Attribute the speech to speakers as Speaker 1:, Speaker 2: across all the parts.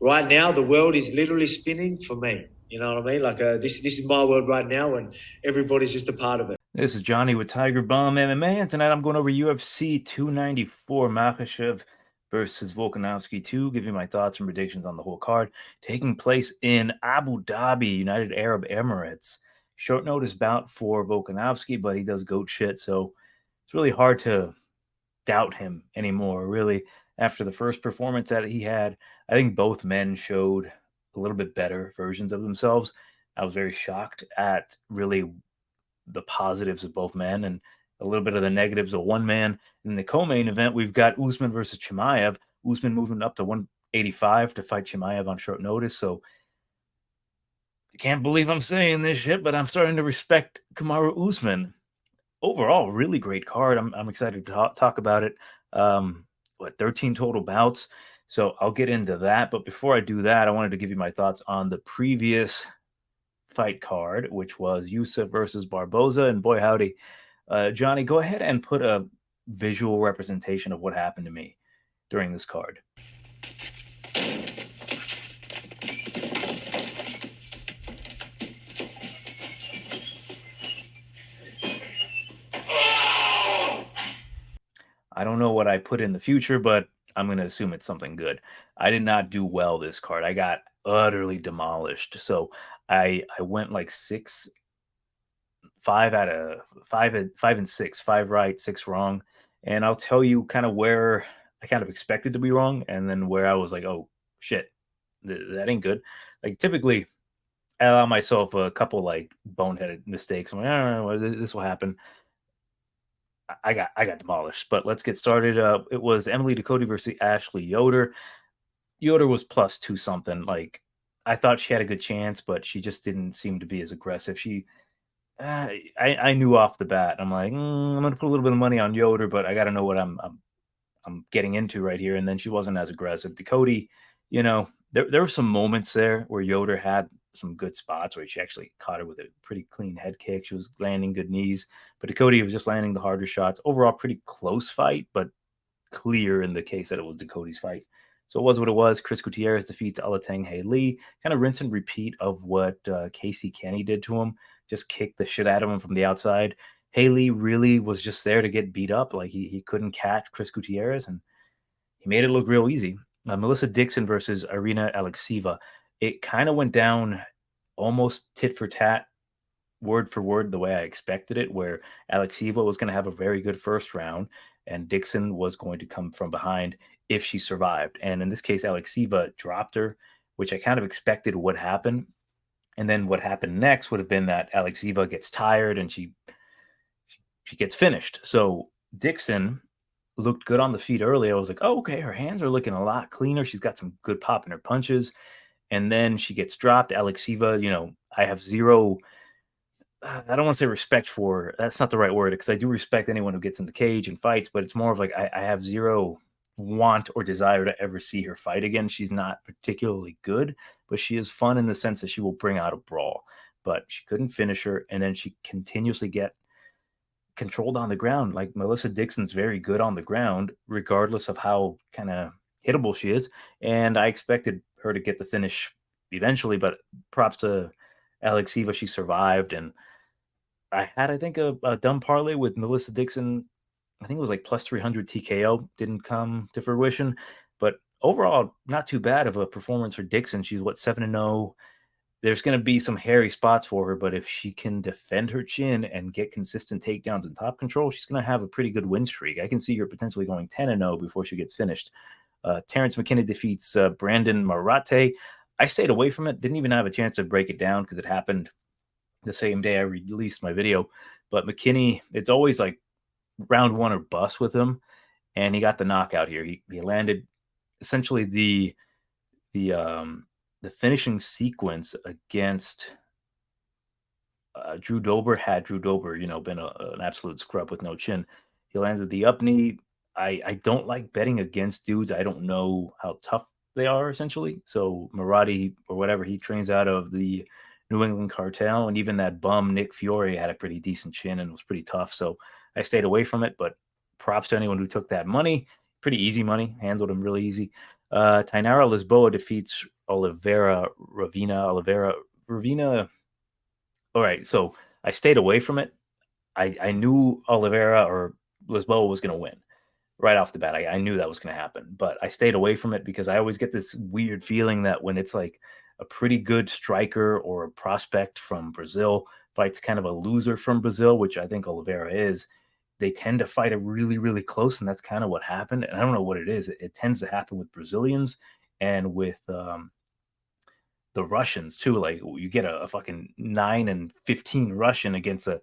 Speaker 1: right now, the world is literally spinning for me. You know what I mean? Like this is my world right now, and everybody's just a part of it.
Speaker 2: This is Johnny with TigerBomb MMA, and tonight I'm going over UFC 294, Makhachev versus Volkanovski 2, give you my thoughts and predictions on the whole card, taking place in Abu Dhabi, United Arab Emirates. Short notice bout for Volkanovski, but he does goat shit, so it's really hard to doubt him anymore, really. After the first performance that he had, I think both men showed a little bit better versions of themselves. I was very shocked at really the positives of both men and a little bit of the negatives of one man. In the co-main event, we've got Usman versus Chimaev. Usman moving up to 185 to fight Chimaev on short notice. So I can't believe I'm saying this shit, but I'm starting to respect Kamaru Usman. Overall, really great card. I'm excited to talk about it. 13 total bouts. So I'll get into that. But before I do that, I wanted to give you my thoughts on the previous fight card, which was Yusuf versus Barboza. And boy, howdy. Johnny, go ahead and put a visual representation of what happened to me during this card. I don't know what I put in the future, but I'm going to assume it's something good. I did not do well this card. I got utterly demolished. So I went like 5 out of 5 and 6, 5 right, 6 wrong. And I'll tell you kind of where I kind of expected to be wrong, and then where I was like, oh shit, that ain't good. Like typically, I allow myself a couple like boneheaded mistakes. I'm like, I don't know, this will happen. I got demolished. But let's get started. It was Emily Ducote versus Ashley Yoder. Yoder was +2 something. Like I thought she had a good chance, but she just didn't seem to be as aggressive. I knew off the bat. I'm like, I'm gonna put a little bit of money on Yoder, but I got to know what I'm getting into right here. And then she wasn't as aggressive. Ducote, there were some moments there where Yoder had some good spots where she actually caught her with a pretty clean head kick. She was landing good knees, but Ducote was just landing the harder shots. Overall, pretty close fight, but clear in the case that it was Ducote's fight. So it was what it was. Chris Gutierrez defeats Alateng Hey Lee. Kind of rinse and repeat of what Casey Kenny did to him. Just kicked the shit out of him from the outside. Haley really was just there to get beat up. Like he couldn't catch Chris Gutierrez, and he made it look real easy. Melissa Dixon versus Irina Alekseeva. It kind of went down almost tit for tat, word for word, the way I expected it, where Alekseeva was going to have a very good first round, and Dixon was going to come from behind if she survived. And in this case, Alekseeva dropped her, which I kind of expected would happen. And then what happened next would have been that Alekseeva gets tired and she gets finished. So Dixon looked good on the feet early. I was like, oh, okay, her hands are looking a lot cleaner. She's got some good pop in her punches. And then she gets dropped. Alekseeva, I have zero, I don't want to say respect for her. That's not the right word, because I do respect anyone who gets in the cage and fights, but it's more of like I have zero want or desire to ever see her fight again. She's not particularly good, but she is fun in the sense that she will bring out a brawl. But she couldn't finish her, and then she continuously get controlled on the ground. Like Melissa Dixon's very good on the ground, regardless of how kind of hittable she is. And I expected her to get the finish eventually, but props to Alekseeva, she survived. And I had, I think, a dumb parlay with Melissa Dixon. I think it was like plus 300 TKO. Didn't come to fruition, but overall, not too bad of a performance for Dixon. She's what, 7-0. There's going to be some hairy spots for her, but if she can defend her chin and get consistent takedowns and top control, she's going to have a pretty good win streak. I can see her potentially going 10-0 before she gets finished. Terrence McKenna defeats Brandon Marate. I stayed away from it. Didn't even have a chance to break it down because it happened the same day I released my video. But McKinney, it's always like round one or bust with him, and he got the knockout here. He landed essentially the finishing sequence against Drew Dober. Had Drew Dober, been an absolute scrub with no chin, he landed the up knee. I don't like betting against dudes I don't know how tough they are, essentially. So Marati, or whatever, he trains out of the New England Cartel, and even that bum Nick Fiore had a pretty decent chin and was pretty tough. So I stayed away from it, but props to anyone who took that money. Pretty easy money, handled him really easy. Tainara Lisboa defeats Oliveira Ravina. All right, so I stayed away from it. I knew Oliveira or Lisboa was going to win right off the bat. I knew that was going to happen, but I stayed away from it because I always get this weird feeling that when it's like a pretty good striker or a prospect from Brazil fights kind of a loser from Brazil, which I think Oliveira is, they tend to fight it really, really close. And that's kind of what happened. And I don't know what it is. It tends to happen with Brazilians and with the Russians too. Like you get a fucking 9-15 Russian against a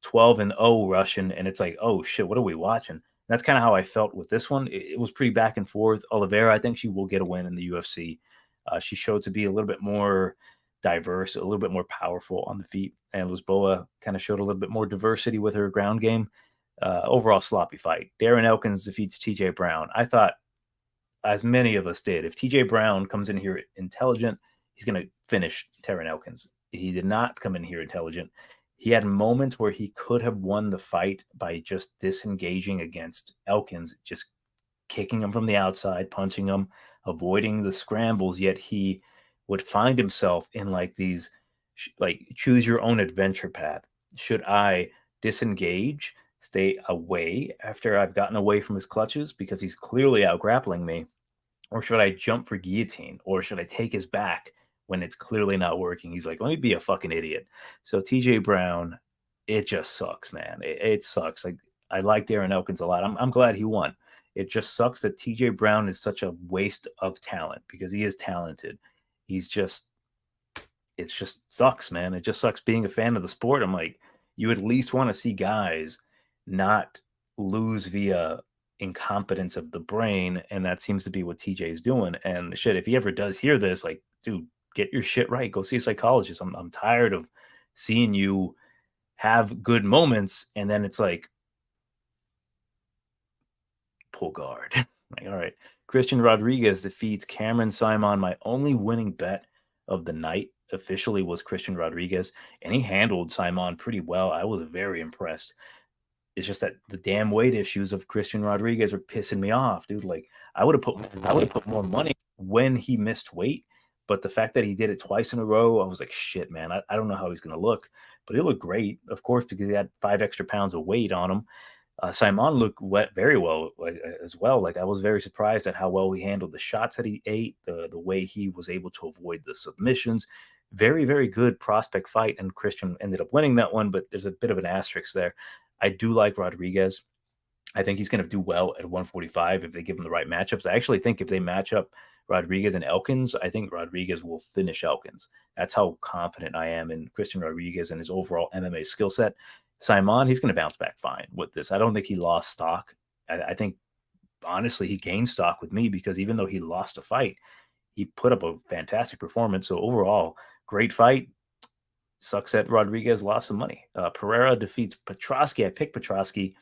Speaker 2: 12-0 Russian, and it's like, oh shit, what are we watching? That's kind of how I felt with this one. It was pretty back and forth. Oliveira, I think she will get a win in the UFC. She showed to be a little bit more diverse, a little bit more powerful on the feet, and Lisboa kind of showed a little bit more diversity with her ground game. Overall sloppy fight. Darren Elkins defeats TJ Brown. I thought, as many of us did, if TJ Brown comes in here intelligent, he's going to finish Darren Elkins. He did not come in here intelligent. He had moments where he could have won the fight by just disengaging against Elkins, just kicking him from the outside, punching him, avoiding the scrambles, yet he would find himself in like these, like, choose your own adventure path. Should I disengage, stay away after I've gotten away from his clutches because he's clearly out grappling me? Or should I jump for guillotine? Or should I take his back when it's clearly not working? He's like, let me be a fucking idiot. So TJ Brown, it just sucks, man. It sucks. Like, I like Darren Elkins a lot. I'm glad he won. It just sucks that TJ Brown is such a waste of talent because he is talented. He's just, it just sucks, man. It just sucks being a fan of the sport. I'm like, you at least want to see guys not lose via incompetence of the brain, and that seems to be what TJ is doing. And shit, if he ever does hear this, like, dude, get your shit right. Go see a psychologist. I'm tired of seeing you have good moments and then it's like, pull guard. Like, all right. Christian Rodriguez defeats Cameron Simon. My only winning bet of the night officially was Christian Rodriguez, and he handled Simon pretty well. I was very impressed. It's just that the damn weight issues of Christian Rodriguez are pissing me off, dude. Like, I would have put more money when he missed weight, but the fact that he did it twice in a row, I was like, shit, man. I don't know how he's gonna look, but he looked great, of course, because he had 5 extra pounds of weight on him. Simon looked very well, like, as well. Like, I was very surprised at how well he handled the shots that he ate, the way he was able to avoid the submissions. Very, very good prospect fight, and Christian ended up winning that one, but there's a bit of an asterisk there. I do like Rodriguez. I think he's going to do well at 145 if they give him the right matchups. I actually think if they match up Rodriguez and Elkins, I think Rodriguez will finish Elkins. That's how confident I am in Christian Rodriguez and his overall MMA skill set. Simon, he's going to bounce back fine with this. I don't think he lost stock. I think, honestly, he gained stock with me because even though he lost a fight, he put up a fantastic performance. So overall, great fight. Sucks that Rodriguez lost some money. Pereira defeats Petroski. I picked Petroski.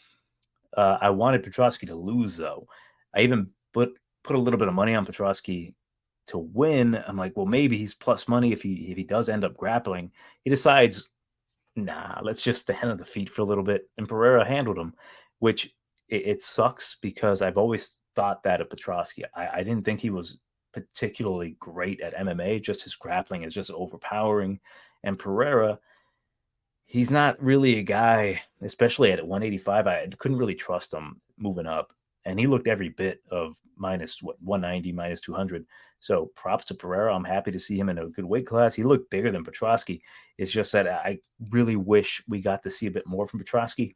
Speaker 2: I wanted Petroski to lose, though. I even put a little bit of money on Petroski to win. I'm like, well, maybe he's plus money if he does end up grappling. He decides, nah, let's just stand on the feet for a little bit. And Pereira handled him, which it sucks because I've always thought that of Petroski. I didn't think he was particularly great at MMA. Just his grappling is just overpowering. And Pereira, he's not really a guy, especially at 185. I couldn't really trust him moving up. And he looked every bit of minus 190, minus 200. So props to Pereira. I'm happy to see him in a good weight class. He looked bigger than Petroski. It's just that I really wish we got to see a bit more from Petroski.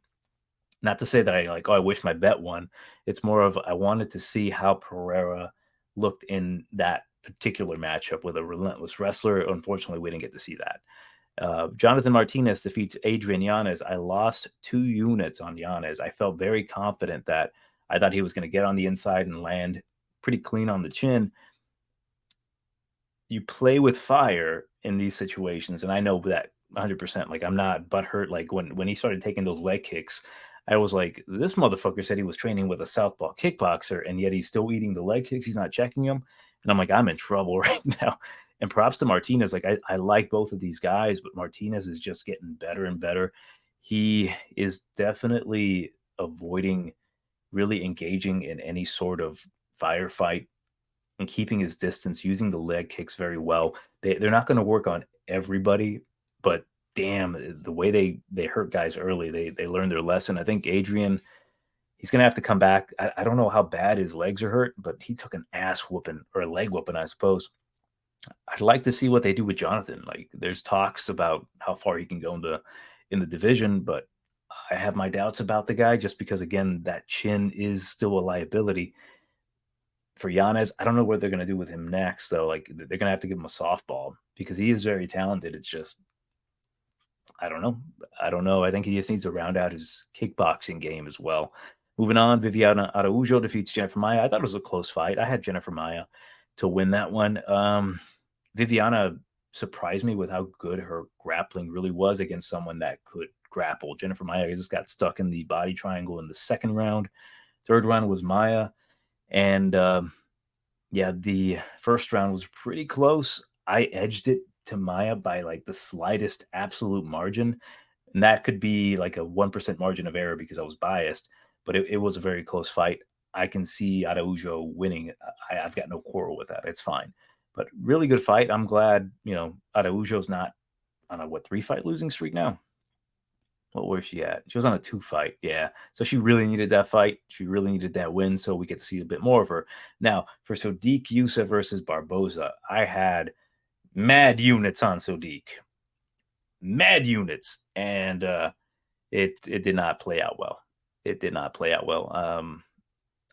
Speaker 2: Not to say that I wish my bet won. It's more of I wanted to see how Pereira looked in that particular matchup with a relentless wrestler. Unfortunately, we didn't get to see that. Jonathan Martinez defeats Adrian Yanez. I lost 2 units on Yanez. I felt very confident that I thought he was going to get on the inside and land pretty clean on the chin. You play with fire in these situations, and I know that 100%. Like, I'm not butthurt. Like, when he started taking those leg kicks, I was like, this motherfucker said he was training with a southpaw kickboxer, and yet he's still eating the leg kicks. He's not checking them. And I'm like, I'm in trouble right now. And props to Martinez. Like, I like both of these guys, but Martinez is just getting better and better. He is definitely avoiding really engaging in any sort of firefight and keeping his distance, using the leg kicks very well. They're not going to work on everybody, but damn, the way they hurt guys early, they learned their lesson. I think Adrian, he's going to have to come back. I don't know how bad his legs are hurt, but he took an ass whooping, or a leg whooping, I suppose. I'd like to see what they do with Jonathan. Like, there's talks about how far he can go in the division, but I have my doubts about the guy just because, again, that chin is still a liability. For Yanez, I don't know what they're going to do with him next, though. Like, they're going to have to give him a softball because he is very talented. It's just, I don't know. I think he just needs to round out his kickboxing game as well. Moving on, Viviana Araujo defeats Jennifer Maia. I thought it was a close fight. I had Jennifer Maia to win that one. Viviana surprised me with how good her grappling really was against someone that could grapple. Jennifer Maia just got stuck in the body triangle in the second round. Third round was Maia. And the first round was pretty close. I edged it to Maia by like the slightest absolute margin. And that could be like a 1% margin of error because I was biased. But it was a very close fight. I can see Araujo winning. I've got no quarrel with that. It's fine. But really good fight. I'm glad, Araujo's not on a 3-fight losing streak now. What was she at? She was on a 2-fight. Yeah. So she really needed that fight. She really needed that win. So we get to see a bit more of her. Now, for Sodiq Yusuff versus Barboza, I had mad units on Sodiq. Mad units. And it did not play out well.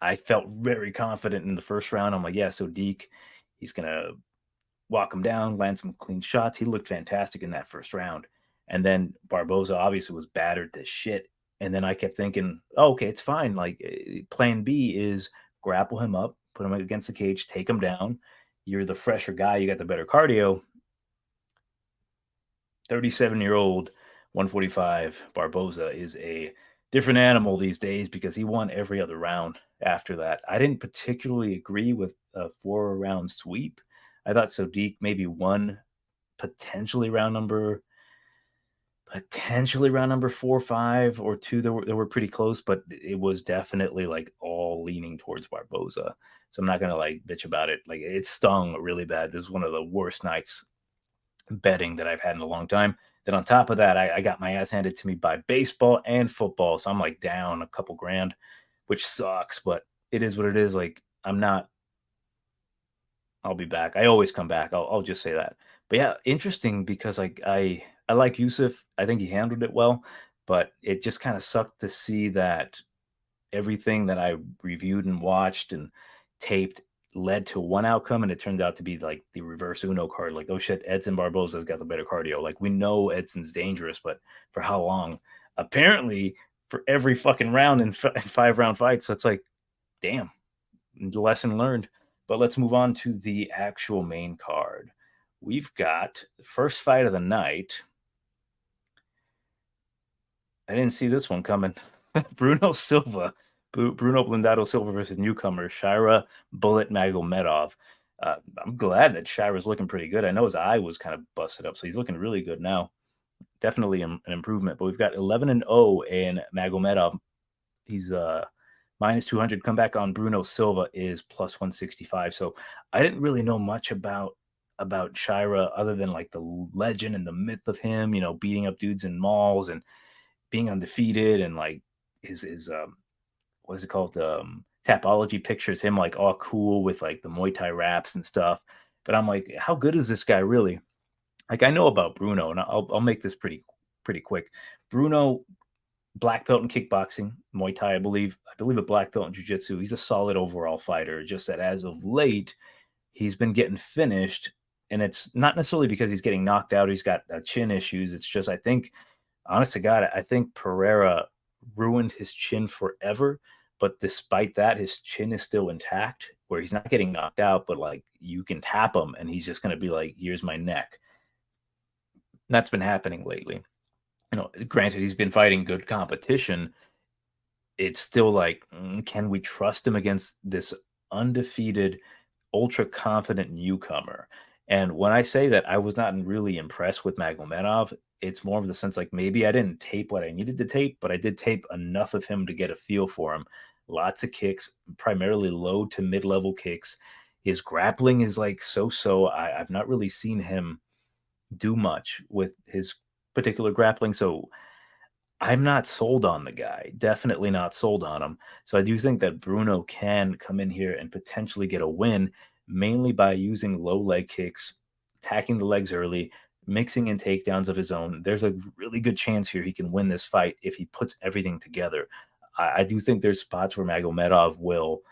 Speaker 2: I felt very confident in the first round. I'm like, yeah, Sodiq, he's going to walk him down, land some clean shots. He looked fantastic in that first round. And then Barboza obviously was battered to shit. And then I kept thinking, oh, okay, it's fine. Like, plan B is grapple him up, put him against the cage, take him down. You're the fresher guy. You got the better cardio. 37-year-old, 145 Barboza is a different animal these days because he won every other round after that. I didn't particularly agree with a 4-round sweep. I thought Sodiq maybe won potentially round number 4, 5, or 2. They were pretty close, but it was definitely like all leaning towards Barboza. So I'm not gonna like bitch about it. Like, it stung really bad. This is one of the worst nights betting that I've had in a long time. Then on top of that, I got my ass handed to me by baseball and football. So I'm like down a couple grand, which sucks, but it is what it is. Like, I'll be back. I always come back. I'll just say that. But yeah, interesting because like I like Yusuff. I think he handled it well, but it just kind of sucked to see that everything that I reviewed and watched and taped led to one outcome, and it turned out to be like the reverse Uno card. Like, oh shit, Edson Barboza's got the better cardio. Like, we know Edson's dangerous, but for how long? Apparently, for every fucking round in 5-round fights. So it's like, damn, lesson learned. But let's move on to the actual main card. We've got the first fight of the night. I didn't see this one coming. Bruno Blindado Silva versus newcomer Shira Bullet Magomedov. I'm glad that Shira's looking pretty good. I know his eye was kind of busted up, so he's looking really good now. Definitely an improvement. But we've got 11-0 in Magomedov. He's minus 200. Comeback on Bruno Silva is plus 165. So I didn't really know much about Shira other than like the legend and the myth of him, beating up dudes in malls and being undefeated, and like his what is it called? Tapology pictures him like all cool with like the Muay Thai wraps and stuff. But I'm like, how good is this guy really? Like, I know about Bruno, and I'll make this pretty quick. Bruno, black belt in kickboxing, Muay Thai, I believe a black belt in jiu-jitsu. He's a solid overall fighter. Just that as of late, he's been getting finished, and it's not necessarily because he's getting knocked out. He's got chin issues. It's just, I think, honest to God, I think Pereira ruined his chin forever. But despite that, his chin is still intact, where he's not getting knocked out, but like you can tap him and he's just going to be like, here's my neck. And that's been happening lately. Granted, he's been fighting good competition. It's still like, can we trust him against this undefeated, ultra confident newcomer? And when I say that I was not really impressed with Magomedov, it's more of the sense like maybe I didn't tape what I needed to tape, but I did tape enough of him to get a feel for him. Lots of kicks, primarily low to mid-level kicks. His grappling is like so. I've not really seen him do much with his particular grappling. So I'm not sold on the guy. Definitely not sold on him. So I do think that Bruno can come in here and potentially get a win, mainly by using low leg kicks, attacking the legs early, mixing in takedowns of his own. There's a really good chance here he can win this fight if he puts everything together. I do think there's spots where Magomedov will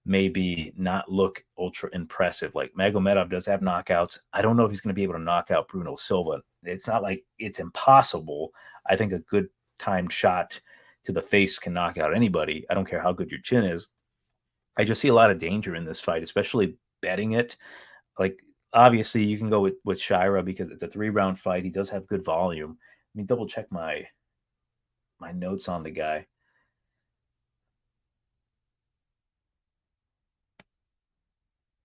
Speaker 2: maybe not look ultra impressive. Like Magomedov does have knockouts. I don't know if he's going to be able to knock out Bruno Silva. It's not like it's impossible. I think a good timed shot to the face can knock out anybody. I don't care how good your chin is. I just see a lot of danger in this fight, especially betting it. Like, obviously, you can go with Shira because it's a 3-round fight. He does have good volume. Let me double check my notes on the guy.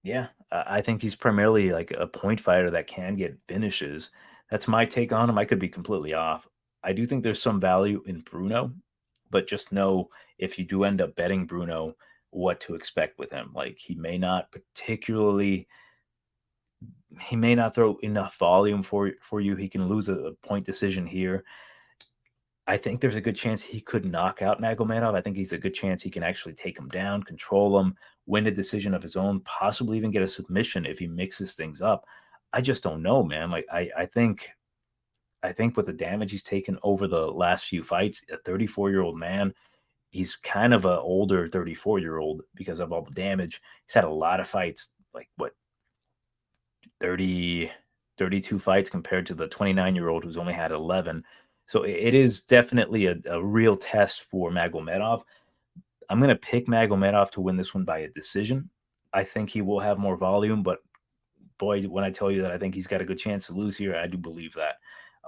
Speaker 2: Yeah, I think he's primarily like a point fighter that can get finishes. That's my take on him. I could be completely off. I do think there's some value in Bruno, but just know if you do end up betting Bruno, what to expect with him. Like he may not throw enough volume for you. He can lose a point decision here. I think there's a good chance he could knock out Magomedov. I think he's a good chance he can actually take him down, control him, win a decision of his own, possibly even get a submission if he mixes things up. I just don't know, man. Like I think with the damage he's taken over the last few fights, a 34-year-old man, he's kind of an older 34-year-old because of all the damage. He's had a lot of fights, like what 30, 32 fights compared to the 29-year-old who's only had 11. So it is definitely a real test for Magomedov. I'm going to pick Magomedov to win this one by a decision. I think he will have more volume, but boy, when I tell you that I think he's got a good chance to lose here, I do believe that.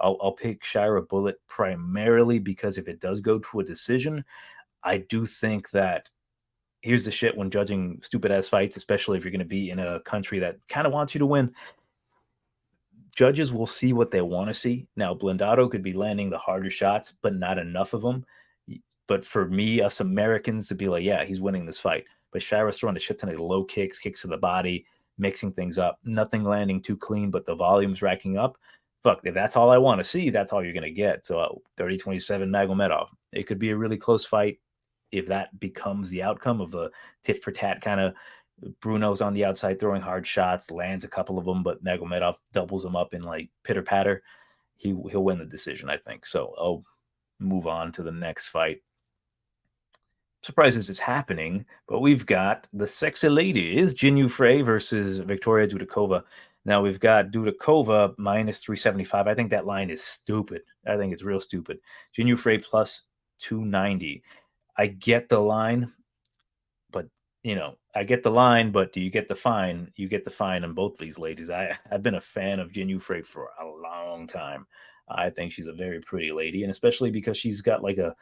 Speaker 2: I'll pick Shira Bullet primarily because if it does go to a decision, I do think that here's the shit when judging stupid ass fights, especially if you're going to be in a country that kind of wants you to win. Judges will see what they want to see. Now, Blindado could be landing the harder shots, but not enough of them. But for me, us Americans, to be like, yeah, he's winning this fight. But Shira's throwing a shit ton of low kicks, kicks to the body, mixing things up. Nothing landing too clean, but the volume's racking up. Fuck, if that's all I want to see, that's all you're going to get. So 30-27 Magomedov. It could be a really close fight if that becomes the outcome of the tit for tat kind of. Bruno's on the outside throwing hard shots, lands a couple of them, but Magomedov doubles them up in like pitter patter. He'll win the decision, I think. So I'll move on to the next fight. Surprised this is happening, but we've got the sexy ladies, Jinyu Frey versus Victoria Dudakova. Now we've got Dudakova minus 375. I think that line is stupid. I think it's real stupid. Jinyu Frey plus 290. I get the line, but I get the line, but do you get the fine? You get the fine on both these ladies. I've been a fan of Jinyu Frey for a long time. I think she's a very pretty lady, and especially because she's got like a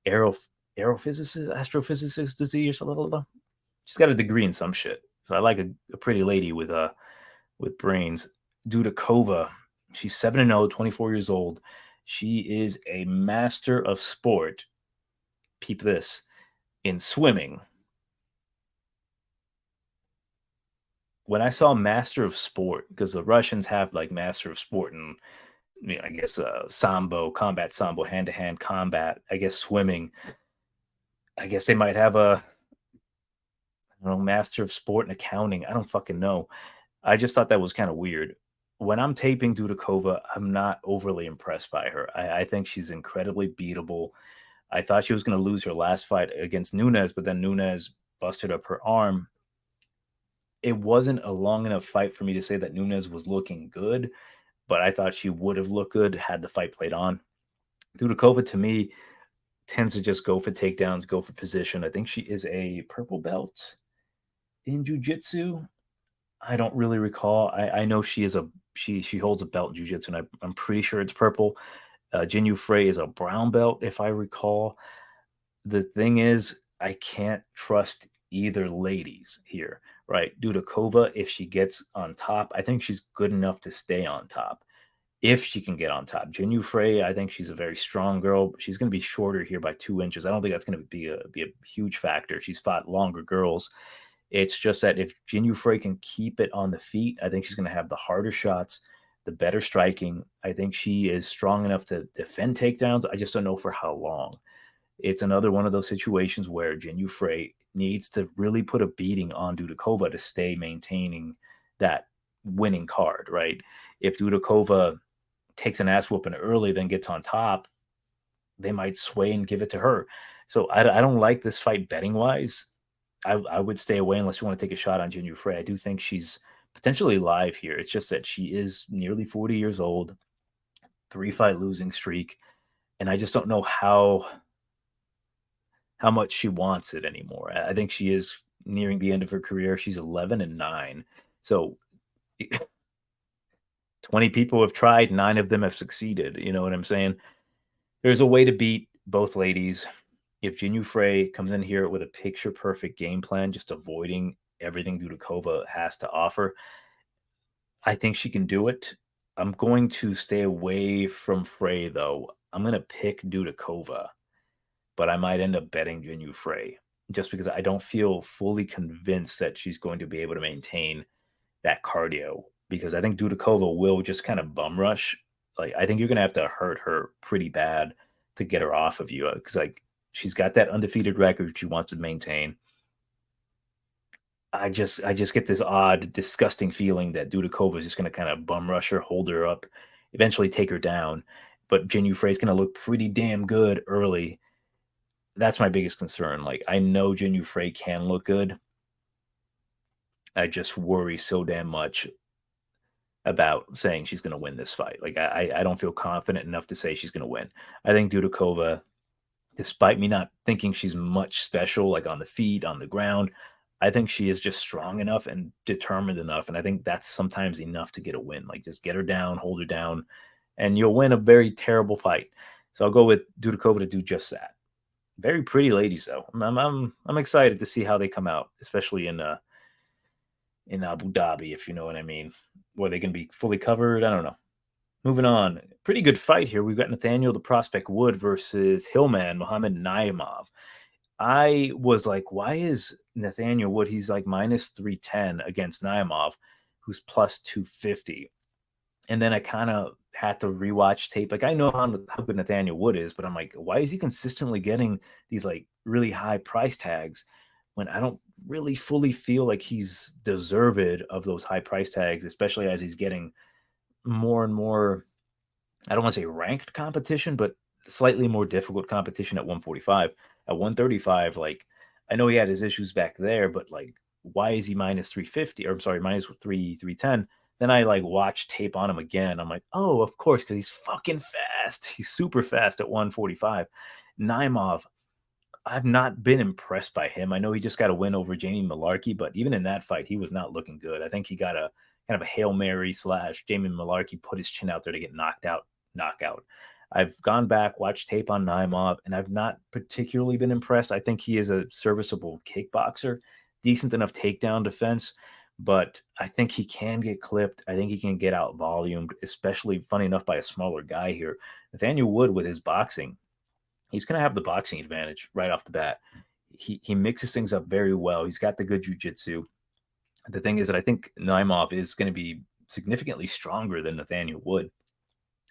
Speaker 2: astrophysicist disease or something. She's got a degree in some shit. So I like a pretty lady with brains. Dudakova, she's 7-0, 24 years old. She is a master of sport. Peep this, in swimming. When I saw master of sport, because the Russians have like master of sport and I guess sambo, combat sambo, hand-to-hand combat, I guess swimming. I guess they might have a master of sport and accounting. I don't fucking know. I just thought that was kind of weird. When I'm taping Dudakova, I'm not overly impressed by her. I think she's incredibly beatable. I thought she was going to lose her last fight against Nunes, but then Nunes busted up her arm. It wasn't a long enough fight for me to say that Nunes was looking good, but I thought she would have looked good had the fight played on. Dudakova, to me, tends to just go for takedowns, go for position. I think she is a purple belt in jiu-jitsu. I don't really recall. I know she holds a belt in jiu-jitsu, and I'm pretty sure it's purple. Jinyu Frey is a brown belt, if I recall. The thing is, I can't trust either ladies here, right? Dudakova, if she gets on top, I think she's good enough to stay on top. If she can get on top. Jinyu Frey, I think she's a very strong girl. She's going to be shorter here by 2 inches. I don't think that's going to be a huge factor. She's fought longer girls It's just that if Jinyu Frey can keep it on the feet, I think she's going to have the harder shots, the better striking. I think she is strong enough to defend takedowns. I just don't know for how long. It's another one of those situations where Jinyu Frey needs to really put a beating on Dudakova to stay maintaining that winning card, right? If Dudakova takes an ass whooping early, then gets on top, they might sway and give it to her. So I don't like this fight betting wise. I would stay away unless you want to take a shot on Jinyu Frey. I do think she's potentially live here. It's just that she is nearly 40 years old, 3-fight losing streak, and I just don't know how much she wants it anymore. I think she is nearing the end of her career. She's 11-9. So 20 people have tried, 9 of them have succeeded. You know what I'm saying? There's a way to beat both ladies. If Jinyu Frey comes in here with a picture-perfect game plan, just avoiding everything Dudakova has to offer, I think she can do it. I'm going to stay away from Frey, though. I'm going to pick Dudakova, but I might end up betting Jinyu Frey just because I don't feel fully convinced that she's going to be able to maintain that cardio, because I think Dudakova will just kind of bum rush. Like, I think you're going to have to hurt her pretty bad to get her off of you, because like she's got that undefeated record she wants to maintain. I just get this odd, disgusting feeling that Dudakova is just going to kind of bum rush her, hold her up, eventually take her down. But Jinyu Frey is going to look pretty damn good early. That's my biggest concern. Like, I know Jinyu Frey can look good. I just worry so damn much about saying she's going to win this fight. Like, I don't feel confident enough to say she's going to win. I think Dudakova, despite me not thinking she's much special, like on the feet, on the ground, I think she is just strong enough and determined enough. And I think that's sometimes enough to get a win. Like, just get her down, hold her down, and you'll win a very terrible fight. So I'll go with Dudakova to do just that. Very pretty ladies, though. I'm excited to see how they come out, especially in Abu Dhabi, if you know what I mean. Were they going to be fully covered? I don't know. Moving on. Pretty good fight here. We've got Nathaniel the Prospect Wood versus Hillman Muhammad Naimov. I was like, why is Nathaniel Wood? He's like minus 310 against Naimov, who's plus 250. And then I kind of had to rewatch tape. Like, I know how good Nathaniel Wood is, but I'm like, why is he consistently getting these like really high price tags when I don't really fully feel like he's deserved of those high price tags, especially as he's getting more and more, I don't want to say ranked competition, but slightly more difficult competition at 145. At 135, like, I know he had his issues back there, but like, why is he minus 350? Or I'm sorry, minus 310? Then I like watched tape on him again. I'm like, oh, of course, because he's fucking fast. He's super fast at 145. Naimov, I've not been impressed by him. I know he just got a win over Jamie Malarkey, but even in that fight, he was not looking good. I think he got a kind of a Hail Mary / Jamie Malarkey put his chin out there to get knockout. I've gone back, watched tape on Naimov, and I've not particularly been impressed. I think he is a serviceable kickboxer, decent enough takedown defense, but I think he can get clipped. I think he can get out volumed, especially, funny enough, by a smaller guy here. Nathaniel Wood, with his boxing, he's going to have the boxing advantage right off the bat. He mixes things up very well. He's got the good jiu-jitsu. The thing is that I think Naimov is going to be significantly stronger than Nathaniel Wood.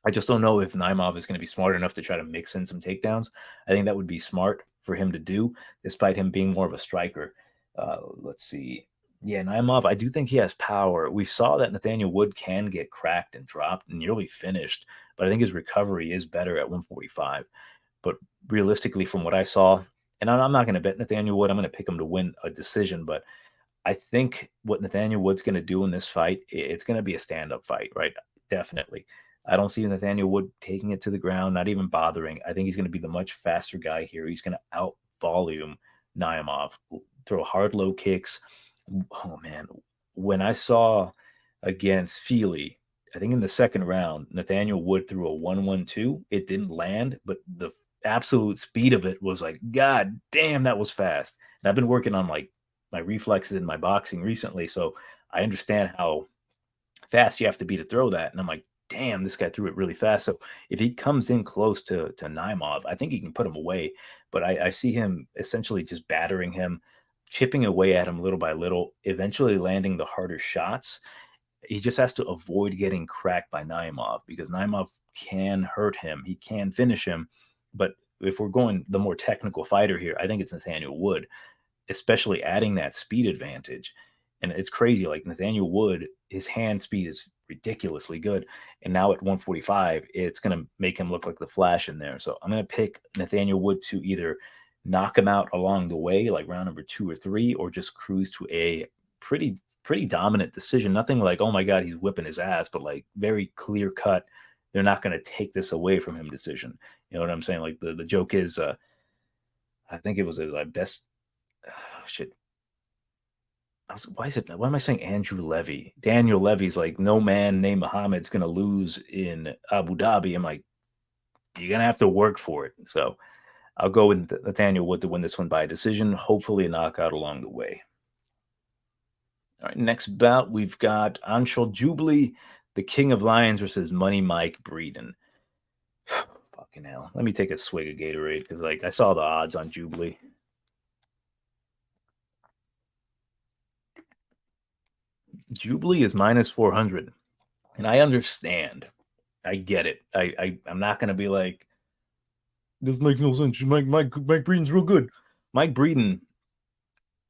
Speaker 2: I just don't know if Naimov is going to be smart enough to try to mix in some takedowns. I think that would be smart for him to do, despite him being more of a striker. Let's see. Yeah, Naimov, I do think he has power. We saw that Nathaniel Wood can get cracked and dropped and nearly finished, but I think his recovery is better at 145. But realistically, from what I saw, and I'm not going to bet Nathaniel Wood, I'm going to pick him to win a decision, but I think what Nathaniel Wood's going to do in this fight, it's going to be a stand-up fight, right? Definitely. I don't see Nathaniel Wood taking it to the ground, not even bothering. I think he's going to be the much faster guy here. He's going to out-volume Naimov, throw hard low kicks. Oh, man. When I saw against Feely, I think in the second round, Nathaniel Wood threw a 1-1-2. It didn't land, but the absolute speed of it was like, God damn, that was fast. And I've been working on like my reflexes in my boxing recently, so I understand how fast you have to be to throw that. And I'm like, damn, this guy threw it really fast. So if he comes in close to Naimov, I think he can put him away. But I see him essentially just battering him, chipping away at him little by little, eventually landing the harder shots. He just has to avoid getting cracked by Naimov, because Naimov can hurt him. He can finish him. But if we're going the more technical fighter here, I think it's Nathaniel Wood, especially adding that speed advantage. And it's crazy. Like Nathaniel Wood, his hand speed is ridiculously good. And now at 145, it's going to make him look like the Flash in there. So I'm going to pick Nathaniel Wood to either knock him out along the way, like round number 2 or 3, or just cruise to a pretty dominant decision. Nothing like, oh my God, he's whipping his ass, but like very clear cut. They're not going to take this away from him decision. You know what I'm saying? Like the joke is, I think it was a best, shit. Why am I saying Andrew Levy? Daniel Levy's like, no man named Muhammad's going to lose in Abu Dhabi. I'm like, you're going to have to work for it. So I'll go with Nathaniel Wood to win this one by decision, hopefully a knockout along the way. All right, next bout, we've got Anshul Jubli, the King of Lions, versus Money Mike Breeden. Fucking hell. Let me take a swig of Gatorade, because like I saw the odds on Jubli. Jubli is minus 400. And I understand. I get it. I'm not going to be like, this makes no sense. Mike Breeden's real good. Mike Breeden,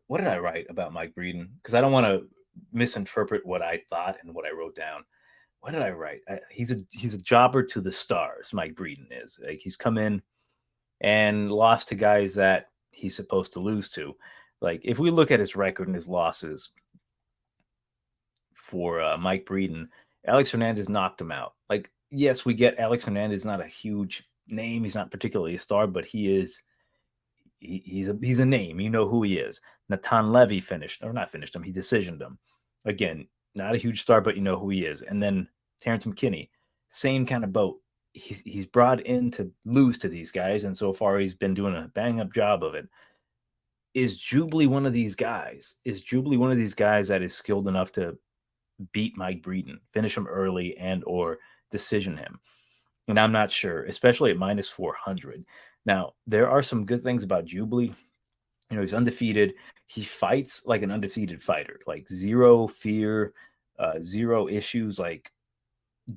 Speaker 2: what did I write about Mike Breeden? Because I don't want to misinterpret what I thought and what I wrote down. What did I write? He's a jobber to the stars, Mike Breeden is. Like, he's come in and lost to guys that he's supposed to lose to. Like, if we look at his record and his losses for Mike Breeden, Alex Hernandez knocked him out. Like, yes, we get Alex Hernandez not a huge name. He's not particularly a star, but he's a name. You know who he is. Natan Levy he decisioned him. Again, not a huge star, but you know who he is. And then Terrence McKinney, same kind of boat. He's brought in to lose to these guys, and so far he's been doing a bang-up job of it. Is Jubli one of these guys? Is Jubli one of these guys that is skilled enough to beat Mike Breeden, finish him early, and or decision him? And I'm not sure, especially at minus 400. Now, there are some good things about Jubli. You know, he's undefeated. He fights like an undefeated fighter, like zero fear, zero issues, like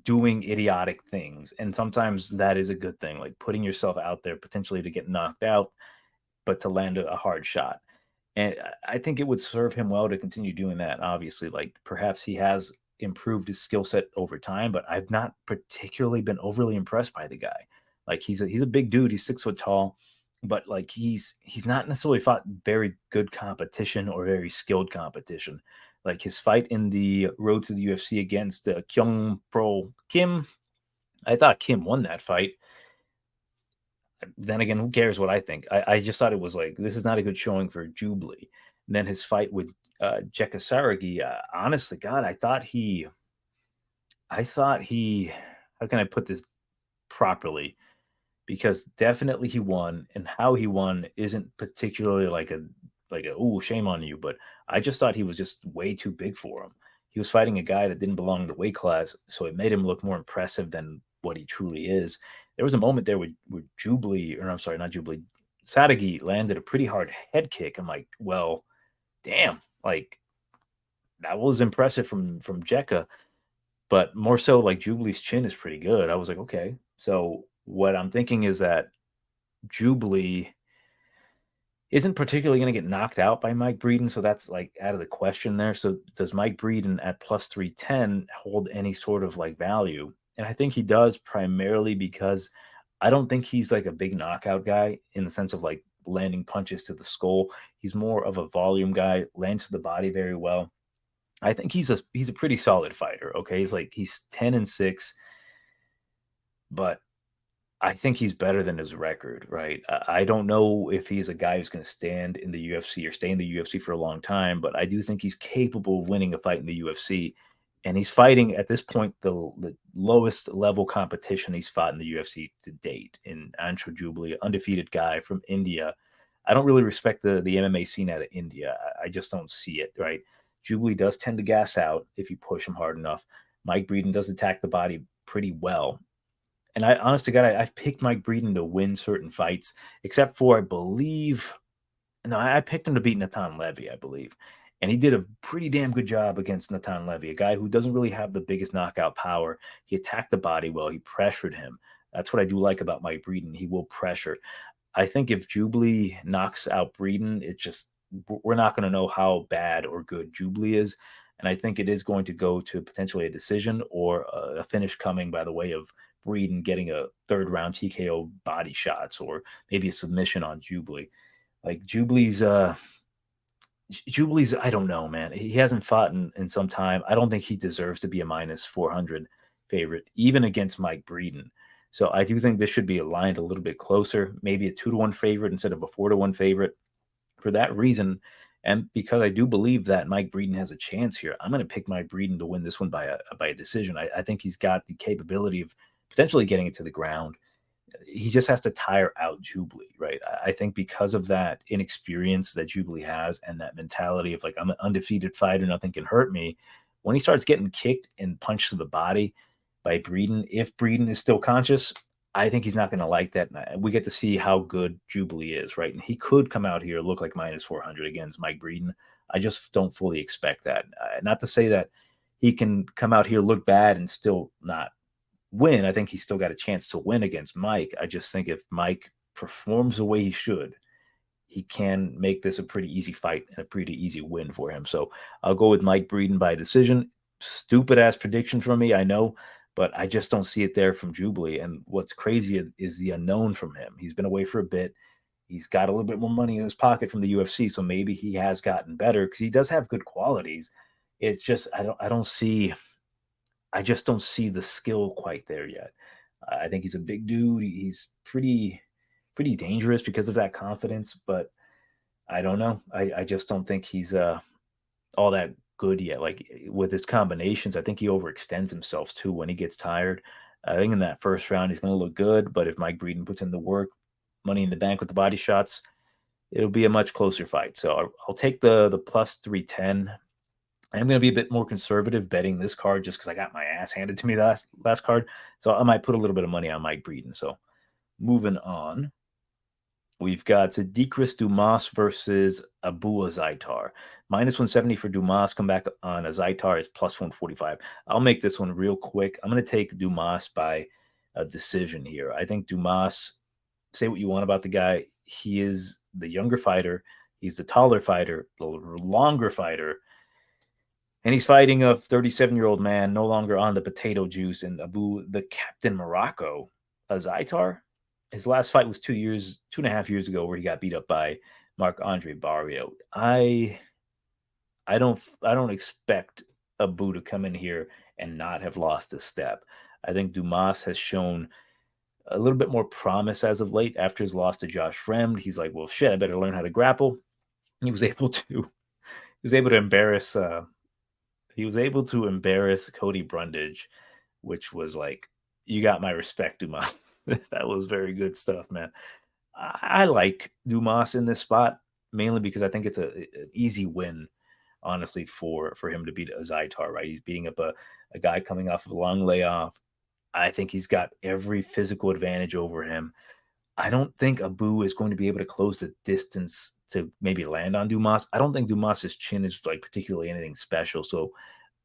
Speaker 2: doing idiotic things. And sometimes that is a good thing, like putting yourself out there potentially to get knocked out, but to land a hard shot. And I think it would serve him well to continue doing that. Obviously, like perhaps he has improved his skill set over time, but I've not particularly been overly impressed by the guy. Like he's a big dude. He's 6 foot tall, but like he's not necessarily fought very good competition or very skilled competition. Like his fight in the road to the UFC against Kyung Pro Kim, I thought Kim won that fight. Then again, who cares what I think? I just thought it was like, this is not a good showing for Jubli. And then his fight with Jeka Saragi, honestly, God, I thought he, how can I put this properly? Because definitely he won, and how he won isn't particularly like a oh, shame on you, but I just thought he was just way too big for him. He was fighting a guy that didn't belong in the weight class, so it made him look more impressive than what he truly is. There was a moment there where Jubli, or I'm sorry, not Jubli, Sadagi landed a pretty hard head kick. I'm like, well, damn, like that was impressive from Jeka, but more so like Jubli's chin is pretty good. I was like, okay. So what I'm thinking is that Jubli isn't particularly going to get knocked out by Mike Breeden, so that's like out of the question there. So does Mike Breeden at plus 310 hold any sort of like value? And I think he does, primarily because I don't think he's like a big knockout guy in the sense of like landing punches to the skull. He's more of a volume guy, lands to the body very well. I think he's a pretty solid fighter. Okay, he's 10-6, but I think he's better than his record, right? I don't know if he's a guy who's going to stand in the UFC or stay in the UFC for a long time, but I do think he's capable of winning a fight in the UFC. And he's fighting at this point the lowest level competition he's fought in the UFC to date in Anshul Jubli, undefeated guy from India. I don't really respect the MMA scene out of India. I just don't see it, right? Jubli does tend to gas out if you push him hard enough. Mike Breeden does attack the body pretty well. And honest to God, I've picked Mike Breeden to win certain fights, except for, I believe, No, I picked him to beat Natan Levy, I believe. And he did a pretty damn good job against Natan Levy, a guy who doesn't really have the biggest knockout power. He attacked the body well. He pressured him. That's what I do like about Mike Breeden. He will pressure. I think if Jubli knocks out Breeden, it's just we're not going to know how bad or good Jubli is. And I think it is going to go to potentially a decision or a finish coming by the way of Breeden getting a third round TKO body shots or maybe a submission on Jubli. Like Jubilee's, I don't know, man. He hasn't fought in some time. I don't think he deserves to be a minus 400 favorite, even against Mike Breeden. So I do think this should be aligned a little bit closer, maybe a 2-1 favorite instead of a 4-1 favorite. For that reason, and because I do believe that Mike Breeden has a chance here, I'm going to pick Mike Breeden to win this one by a decision. I think he's got the capability of potentially getting it to the ground. He just has to tire out Jubli, right? I think because of that inexperience that Jubli has and that mentality of like, I'm an undefeated fighter, nothing can hurt me. When he starts getting kicked and punched to the body by Breeden, if Breeden is still conscious, I think he's not going to like that. And we get to see how good Jubli is, right? And he could come out here look like minus 400 against Mike Breeden. I just don't fully expect that. Not to say that he can come out here, look bad, and still not win. I think he's still got a chance to win against Mike. I just think if Mike performs the way he should, he can make this a pretty easy fight and a pretty easy win for him. So I'll go with Mike Breeden by decision. Stupid ass prediction from me, I know, but I just don't see it there from Jubli. And what's crazy is the unknown from him. He's been away for a bit. He's got a little bit more money in his pocket from the UFC, so maybe he has gotten better because he does have good qualities. It's just I just don't see the skill quite there yet. I think he's a big dude. He's pretty dangerous because of that confidence, but I don't know. I just don't think he's all that good yet. Like with his combinations, I think he overextends himself too when he gets tired. I think in that first round he's going to look good, but if Mike Breeden puts in the work, money in the bank with the body shots, it'll be a much closer fight. So I'll take the plus 310. I'm going to be a bit more conservative betting this card just because I got my ass handed to me last card. So I might put a little bit of money on Mike Breeden. So moving on, we've got Sadiqris Dumas versus Abu Azaitar. Minus 170 for Dumas. Come back on Azaitar is plus 145. I'll make this one real quick. I'm going to take Dumas by a decision here. I think Dumas, say what you want about the guy, he is the younger fighter. He's the taller fighter, the longer fighter. And he's fighting a 37-year-old man, no longer on the potato juice. And Abu, the Captain Morocco, Azaitar, his last fight was 2.5 years ago, where he got beat up by Marc-Andre Barrio. I don't expect Abu to come in here and not have lost a step. I think Dumas has shown a little bit more promise as of late after his loss to Josh Fremd. He's like, well, shit, I better learn how to grapple. He was able to embarrass. He was able to embarrass Cody Brundage, which was like, you got my respect, Dumas. That was very good stuff, man. I like Dumas in this spot, mainly because I think it's an easy win, honestly, for him to beat Azaitar, right? He's beating up a guy coming off of a long layoff. I think he's got every physical advantage over him. I don't think Abu is going to be able to close the distance to maybe land on Dumas. I don't think Dumas's chin is like particularly anything special. So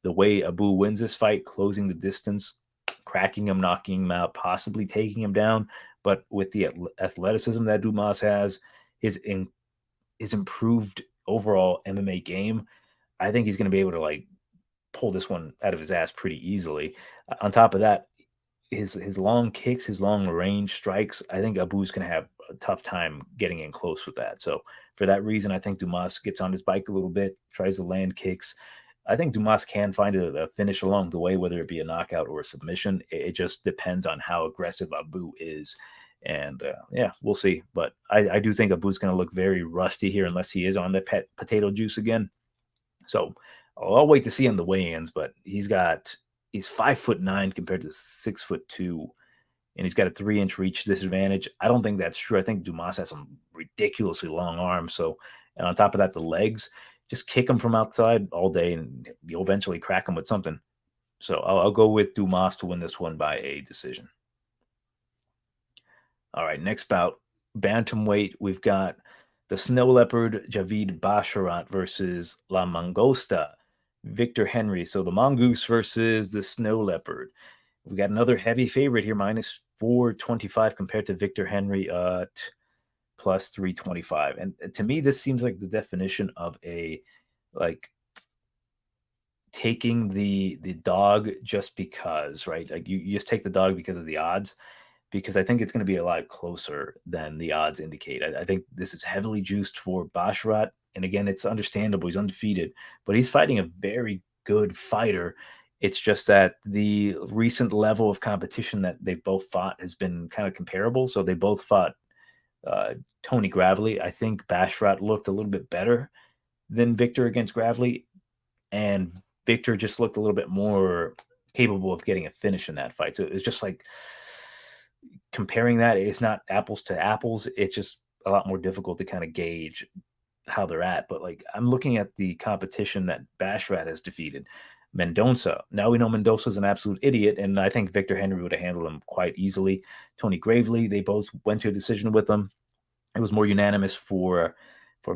Speaker 2: the way Abu wins this fight, closing the distance, cracking him, knocking him out, possibly taking him down, but with the athleticism that Dumas has, his improved overall MMA game, I think he's going to be able to like pull this one out of his ass pretty easily. On top of that, his long kicks, his long range strikes, I think Abu's going to have a tough time getting in close with that. So for that reason, I think Dumas gets on his bike a little bit, tries to land kicks. I think Dumas can find a finish along the way, whether it be a knockout or a submission. It just depends on how aggressive Abu is. And yeah, we'll see. But I do think Abu's going to look very rusty here unless he is on the potato juice again. So I'll wait to see on the weigh-ins, but he's 5'9" compared to 6'2", and he's got a 3-inch reach disadvantage. I don't think that's true. I think Dumas has some ridiculously long arms. So, and on top of that, the legs, just kick him from outside all day, and you'll eventually crack him with something. So I'll go with Dumas to win this one by a decision. All right, next bout, bantamweight. We've got the Snow Leopard, Javid Basharat versus La Mangosta, Victor Henry. So the Mongoose versus the Snow Leopard. We got another heavy favorite here, minus 425 compared to Victor Henry at plus 325. And to me, this seems like the definition of a like taking the dog just because, right? Like you just take the dog because of the odds, because I think it's going to be a lot closer than the odds indicate. I think this is heavily juiced for Basharat. And again, it's understandable. He's undefeated, but he's fighting a very good fighter. It's just that the recent level of competition that they've both fought has been kind of comparable. So they both fought Tony Gravely. I think Basharat looked a little bit better than Victor against Gravely, and Victor just looked a little bit more capable of getting a finish in that fight. So it was just like comparing that. It's not apples to apples. It's just a lot more difficult to kind of gauge how they're at. But like I'm looking at the competition that Basharat has defeated. Mendoza. Now we know Mendoza's an absolute idiot, and I think Victor Henry would have handled him quite easily. Tony Gravely, they both went to a decision with him. It was more unanimous for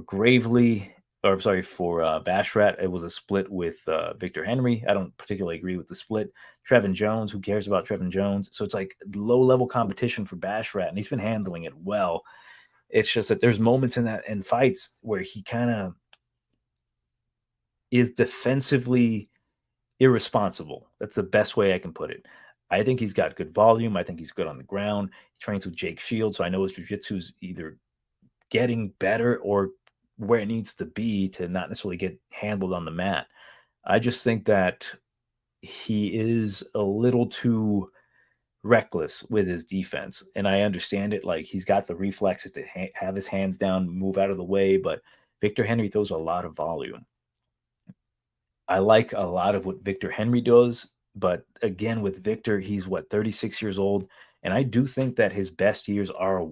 Speaker 2: Gravely, or sorry, for Basharat. It was a split with Victor Henry. I don't particularly agree with the split. Trevin Jones, who cares about Trevin Jones? So it's like low-level competition for Basharat, and he's been handling it well. It's just that there's moments in fights where he kind of is defensively irresponsible. That's the best way I can put it. I think he's got good volume. I think he's good on the ground. He trains with Jake Shields, so I know his jiu-jitsu is either getting better or where it needs to be to not necessarily get handled on the mat. I just think that he is a little too reckless with his defense, and I understand it. Like he's got the reflexes to have his hands down, move out of the way, but Victor Henry throws a lot of volume. I like a lot of what Victor Henry does, but again, with Victor, he's 36 years old, and I do think that his best years are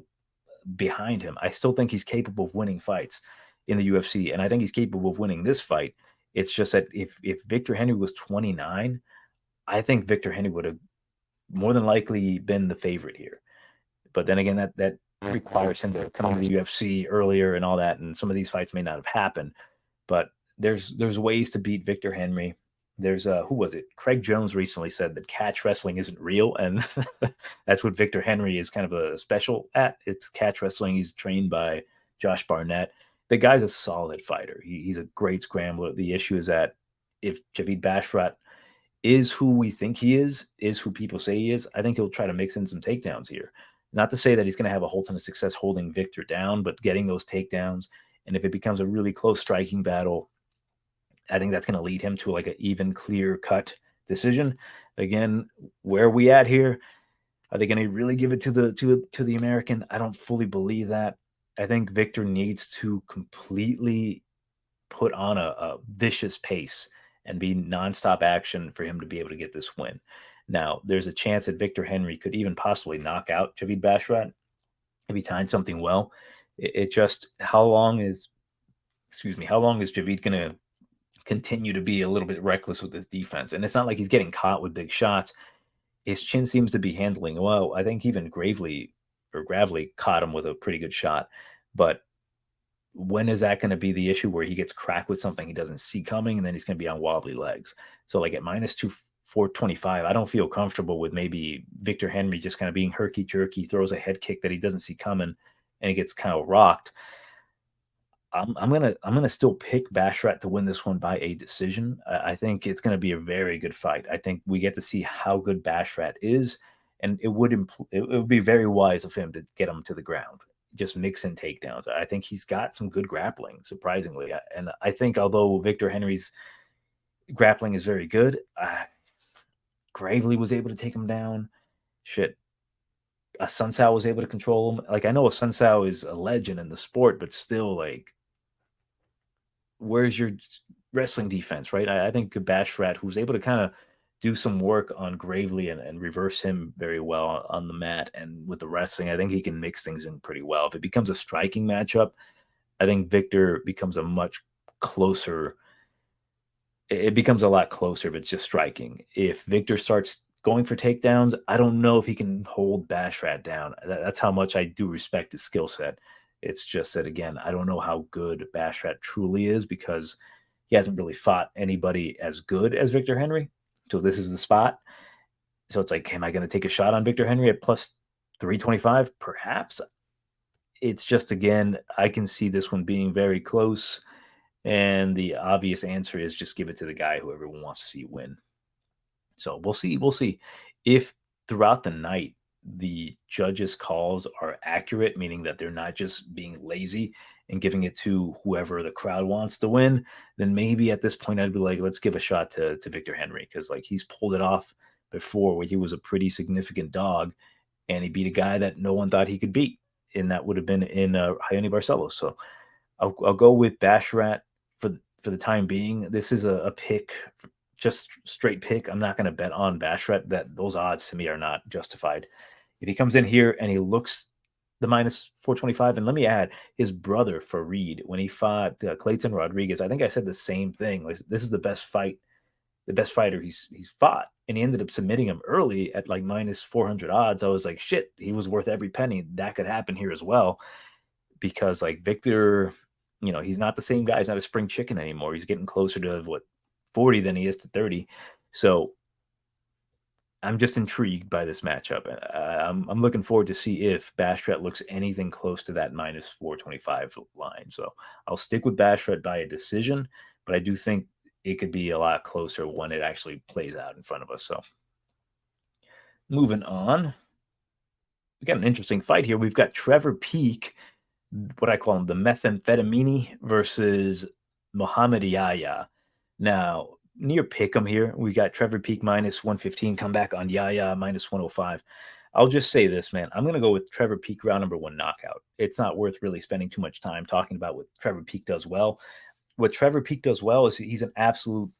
Speaker 2: behind him. I still think he's capable of winning fights in the UFC, and I think he's capable of winning this fight. It's just that if Victor Henry was 29, I think Victor Henry would have more than likely been the favorite here. But then again, that requires him to come into the UFC earlier and all that, and some of these fights may not have happened. But there's ways to beat Victor Henry. There's who was it? Craig Jones recently said that catch wrestling isn't real, and that's what Victor Henry is kind of a special at. It's catch wrestling. He's trained by Josh Barnett. The guy's a solid fighter. He's a great scrambler. The issue is that if Javid Basharat is who we think he is who people say he is, I think he'll try to mix in some takedowns here. Not to say that he's going to have a whole ton of success holding Victor down, but getting those takedowns. And if it becomes a really close striking battle, I think that's going to lead him to like an even clear-cut decision. Again, where are we at here? Are they going to really give it to the American? I don't fully believe that. I think Victor needs to completely put on a vicious pace and be nonstop action for him to be able to get this win. Now, there's a chance that Victor Henry could even possibly knock out Javid Basharat if he timed something well. It just, how long is Javid going to continue to be a little bit reckless with his defense? And it's not like he's getting caught with big shots. His chin seems to be handling well. I think even Gravely caught him with a pretty good shot. But when is that going to be the issue where he gets cracked with something he doesn't see coming, and then he's going to be on wobbly legs? So like at minus 425, I don't feel comfortable with maybe Victor Henry just kind of being herky-jerky, throws a head kick that he doesn't see coming, and he gets kind of rocked. I'm gonna still pick Basharat to win this one by a decision. I think it's going to be a very good fight. I think we get to see how good Basharat is, and it would be very wise of him to get him to the ground, just mix in takedowns. I think he's got some good grappling, surprisingly, and I think although Victor Henry's grappling is very good, Gravely was able to take him down. Shit. Sunsao was able to control him. Like, I know Sunsao is a legend in the sport, but still, like, where's your wrestling defense, right? I think Basharat, who's able to kind of do some work on Gravely and reverse him very well on the mat and with the wrestling, I think he can mix things in pretty well. If it becomes a striking matchup, I think Victor becomes a much closer. It becomes a lot closer if it's just striking. If Victor starts going for takedowns, I don't know if he can hold Basharat down. That's how much I do respect his skill set. It's just that, again, I don't know how good Basharat truly is because he hasn't really fought anybody as good as Victor Henry. So this is the spot. So it's like, am I going to take a shot on Victor Henry at plus 325? Perhaps. It's just, again, I can see this one being very close. And the obvious answer is just give it to the guy who everyone wants to see win. So we'll see. We'll see if throughout the night the judges' calls are accurate, meaning that they're not just being lazy and giving it to whoever the crowd wants to win. Then maybe at this point I'd be like, let's give a shot to Victor Henry, because like he's pulled it off before where he was a pretty significant dog and he beat a guy that no one thought he could beat, and that would have been in Raoni Barcelos. So I'll go with Basharat for the time being. This is a pick, just straight pick. I'm not going to bet on Basharat. That those odds to me are not justified. If he comes in here and he looks the minus 425, and let me add, his brother Farid, when he fought Clayton Rodriguez, I think I said the same thing. This is the best fight, the best fighter he's fought, and he ended up submitting him early at like minus 400 odds. I was like, shit, he was worth every penny. That could happen here as well, because like Victor, he's not the same guy. He's not a spring chicken anymore. He's getting closer to 40 than he is to 30. So I'm just intrigued by this matchup. I'm looking forward to see if Basharat looks anything close to that minus 425 line. So I'll stick with Basharat by a decision, but I do think it could be a lot closer when it actually plays out in front of us. So moving on, we got an interesting fight here. We've got Trevor Peek, what I call him, the methamphetamine versus Muhammad Yahya. Now, near pick'em here, we got Trevor Peek minus 115, come back on Yahya minus 105. I'll just say this, man. I'm going to go with Trevor Peek round number 1 knockout. It's not worth really spending too much time talking about what Trevor Peek does well. What Trevor Peek does well is he's an absolute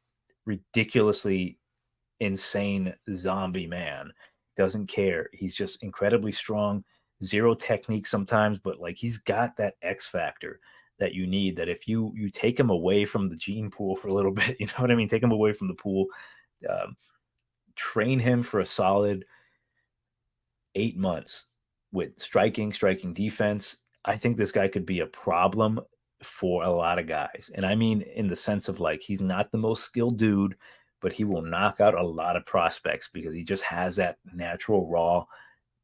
Speaker 2: ridiculously insane zombie man. Doesn't care. He's just incredibly strong, zero technique sometimes, but like he's got that X factor that you need, that if you take him away from the gene pool for a little bit, you know what I mean? Take him away from the pool, train him for a solid 8 months with striking defense. I think this guy could be a problem for a lot of guys. And I mean, in the sense of like, he's not the most skilled dude, but he will knock out a lot of prospects because he just has that natural raw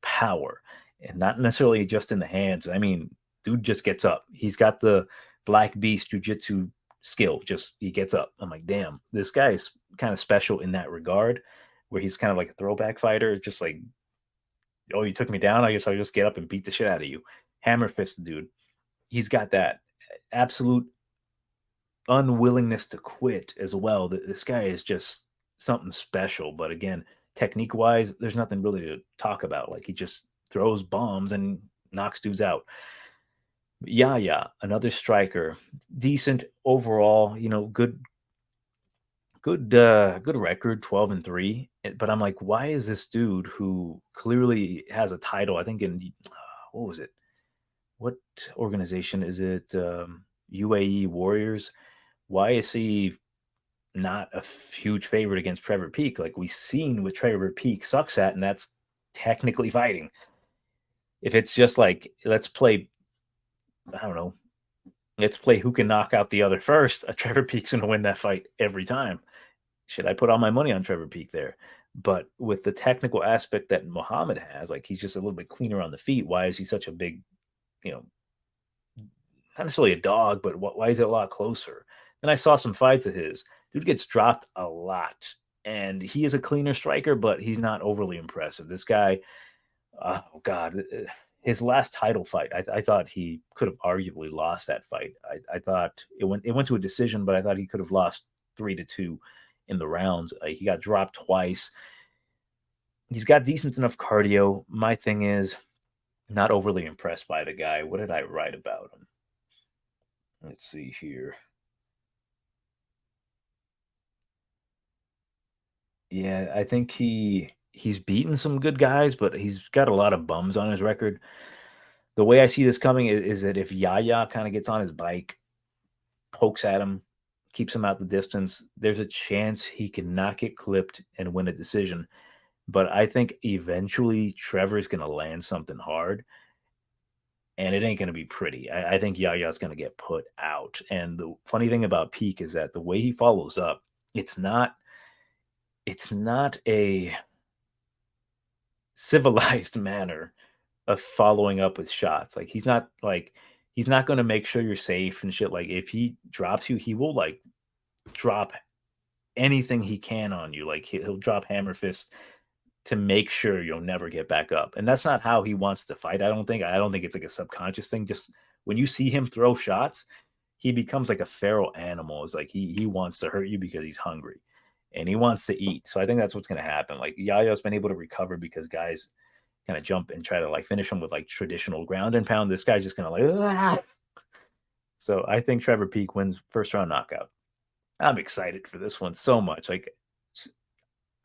Speaker 2: power, and not necessarily just in the hands. I mean, dude just gets up. He's got the Black Beast jiu-jitsu skill. Just he gets up. I'm like, damn, this guy is kind of special in that regard, where he's kind of like a throwback fighter. It's just like, oh, you took me down. I guess I'll just get up and beat the shit out of you. Hammer fist, dude. He's got that absolute unwillingness to quit as well. This guy is just something special. But again, technique wise, there's nothing really to talk about. Like he just throws bombs and knocks dudes out. Yahya, another striker, decent overall, good record, 12-3. But I'm like, why is this dude who clearly has a title? I think in what was it? What organization is it? UAE Warriors. Why is he not a huge favorite against Trevor Peek? Like we've seen what Trevor Peek sucks at, and that's technically fighting. If it's just like, let's play, I don't know, let's play who can knock out the other first, Trevor Peek's going to win that fight every time. Should I put all my money on Trevor Peek there? But with the technical aspect that Muhammad has, like he's just a little bit cleaner on the feet. Why is he such a big, not necessarily a dog, but why is it a lot closer? Then I saw some fights of his. Dude gets dropped a lot. And he is a cleaner striker, but he's not overly impressive. This guy, oh God, his last title fight, I thought he could have arguably lost that fight. I thought it went to a decision, but I thought he could have lost 3-2 in the rounds. He got dropped twice. He's got decent enough cardio. My thing is, not overly impressed by the guy. What did I write about him? Let's see here. Yeah, I think he's beaten some good guys, but he's got a lot of bums on his record. The way I see this coming is that if Yahya kind of gets on his bike, pokes at him, keeps him out the distance, there's a chance he can not get clipped and win a decision. But I think eventually Trevor's going to land something hard. and it ain't going to be pretty. I think Yahya's going to get put out. And the funny thing about Peak is that the way he follows up, it's not a civilized manner of following up with shots. Like he's not going to make sure you're safe and shit. Like if he drops you, he will like drop anything he can on you. Like he'll drop hammer fist to make sure you'll never get back up. And that's not how he wants to fight. I don't think it's like a subconscious thing. Just when you see him throw shots, he becomes like a feral animal. It's like he wants to hurt you because he's hungry and he wants to eat. So I think that's what's going to happen. Like Yahya's been able to recover because guys kind of jump and try to like finish him with like traditional ground and pound. This guy's just going to like, ah! So I think Trevor Peek wins first round knockout. I'm excited for this one so much. Like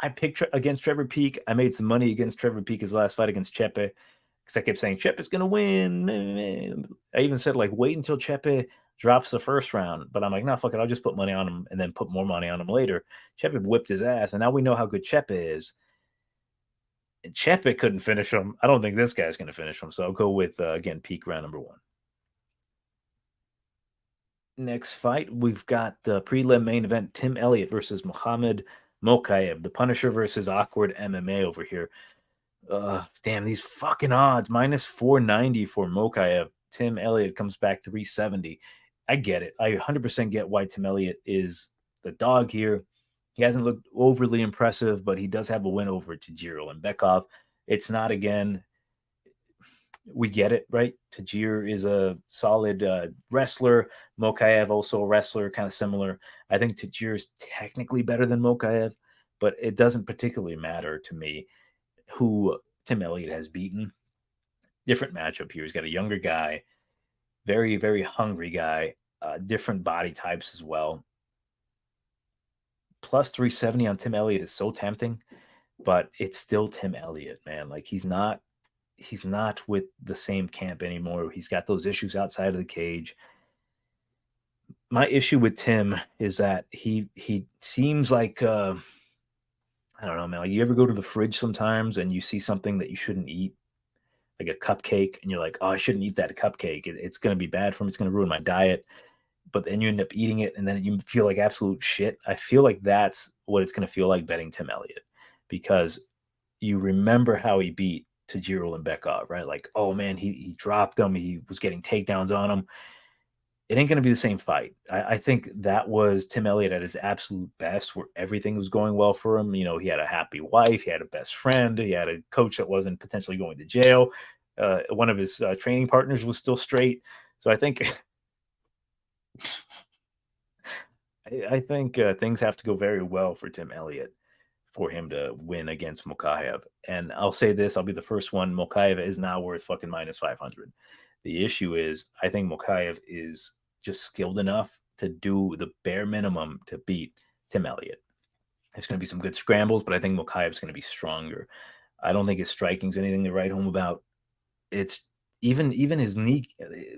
Speaker 2: I picked against Trevor Peek. I made some money against Trevor Peek his last fight against Chepe because I kept saying Chepe's going to win. I even said like wait until Chepe drops the first round, but I'm like, no, fuck it. I'll just put money on him and then put more money on him later. Chepe whipped his ass, and now we know how good Chepe is. And Chepe couldn't finish him. I don't think this guy's going to finish him, so I'll go with, again, Peek round number 1. Next fight, we've got the prelim main event, Tim Elliott versus Muhammad Mokaev, the Punisher versus Awkward MMA over here. Damn, these fucking odds. Minus 490 for Mokaev. Tim Elliott comes back 370. I get it. I 100% get why Tim Elliott is the dog here. He hasn't looked overly impressive, but he does have a win over Tajir and Bekov. It's not, again, we get it, right? Tajir is a solid wrestler. Mokaev also a wrestler, kind of similar. I think Tajir is technically better than Mokaev, but it doesn't particularly matter to me who Tim Elliott has beaten. Different matchup here. He's got a younger guy, very, very hungry guy, different body types as well. Plus 370 on Tim Elliott is so tempting, but it's still Tim Elliott, man. Like he's not with the same camp anymore. He's got those issues outside of the cage. My issue with Tim is that he seems like I don't know, man. Like you ever go to the fridge sometimes and you see something that you shouldn't eat, like a cupcake, and you're like, oh, I shouldn't eat that cupcake. It's going to be bad for me. It's going to ruin my diet. But then you end up eating it, and then you feel like absolute shit. I feel like that's what it's going to feel like betting Tim Elliott, because you remember how he beat Tajiro and Bekov, right? Like, oh man, he dropped him. He was getting takedowns on him. It ain't going to be the same fight. I think that was Tim Elliott at his absolute best, where everything was going well for him. You know, he had a happy wife, he had a best friend, he had a coach that wasn't potentially going to jail. One of his training partners was still straight. So I think things have to go very well for Tim Elliott for him to win against Mokaev. And I'll say this, I'll be the first one. Mokaev is now worth fucking minus 500. The issue is, I think Mokaev is just skilled enough to do the bare minimum to beat Tim Elliott. There's going to be some good scrambles, but I think Mokaev's going to be stronger. I don't think his striking's anything to write home about. It's even his knee.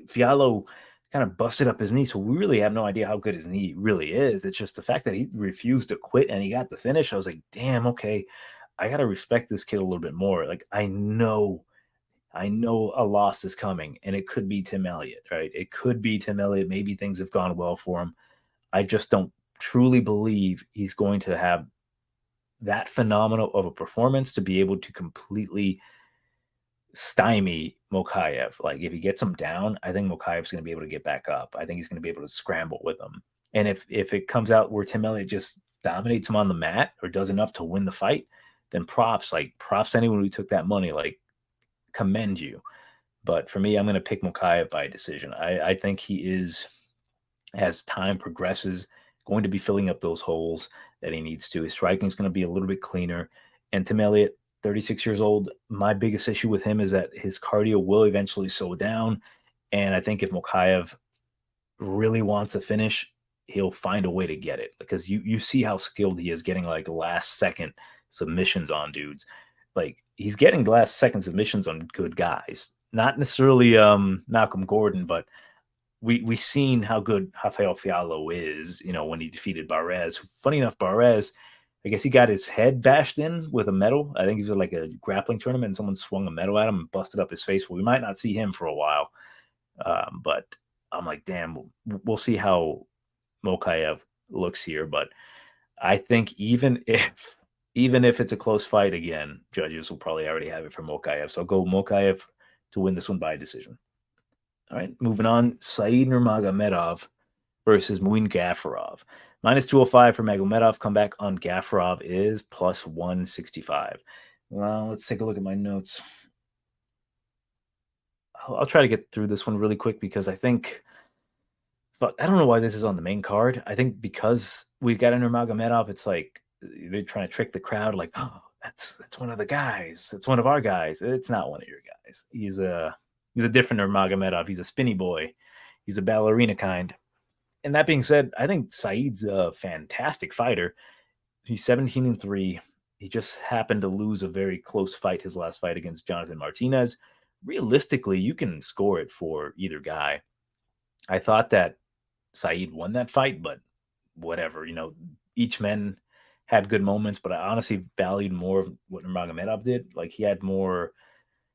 Speaker 2: Fiallo kind of busted up his knee, so we really have no idea how good his knee really is. It's just the fact that he refused to quit and he got the finish. I was like, damn, okay, I got to respect this kid a little bit more. Like, I know a loss is coming, and it could be Tim Elliott, right? It could be Tim Elliott. Maybe things have gone well for him. I just don't truly believe he's going to have that phenomenal of a performance to be able to completely stymie Mokaev. Like, if he gets him down, I think Mokaev's going to be able to get back up. I think he's going to be able to scramble with him. And if it comes out where Tim Elliott just dominates him on the mat or does enough to win the fight, then props to anyone who took that money. Like, commend you. But for me, I'm going to pick Mokaev by decision. I think he is, as time progresses, going to be filling up those holes that he needs to. His striking is going to be a little bit cleaner. And Tim Elliott, 36 years old, my biggest issue with him is that his cardio will eventually slow down. And I think if Mokaev really wants a finish, he'll find a way to get it, because you see how skilled he is getting like last second submissions on dudes. Like, he's getting last second submissions on good guys, not necessarily Malcolm Gordon, but we seen how good Rafael Fiallo is, when he defeated Barrez. Funny enough, Barrez, I guess he got his head bashed in with a medal. I think he was at like a grappling tournament and someone swung a medal at him and busted up his face. Well, we might not see him for a while. But I'm like, damn, we'll see how Mokaev looks here. But I think even if it's a close fight again, judges will probably already have it for Mokaev. So I'll go Mokaev to win this one by decision. All right, moving on. Said Nurmagomedov versus Muin Gafarov. Minus 205 for Magomedov. Comeback on Gafarov is plus 165. Well, let's take a look at my notes. I'll try to get through this one really quick because I think, I don't know why this is on the main card. I think because we've got a Nurmagomedov, it's like they're trying to trick the crowd, like, oh, that's one of the guys. That's one of our guys. It's not one of your guys. He's a different Nurmagomedov. He's a spinny boy. He's a ballerina kind. And that being said, I think Said's a fantastic fighter. He's 17-3. He just happened to lose a very close fight, his last fight against Jonathan Martinez. Realistically, you can score it for either guy. I thought that Said won that fight, but whatever. Each man had good moments, but I honestly valued more of what Nurmagomedov did. Like, he had more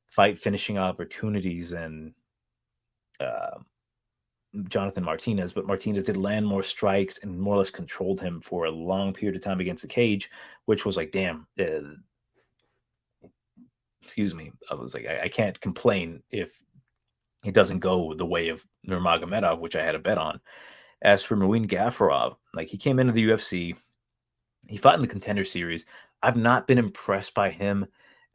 Speaker 2: fight finishing opportunities than Jonathan Martinez, but Martinez did land more strikes and more or less controlled him for a long period of time against the cage, which was like, damn, excuse me. I was like, I can't complain if it doesn't go the way of Nurmagomedov, which I had a bet on. As for Muin Gafarov, like, he came into the UFC, he fought in the Contender Series. I've not been impressed by him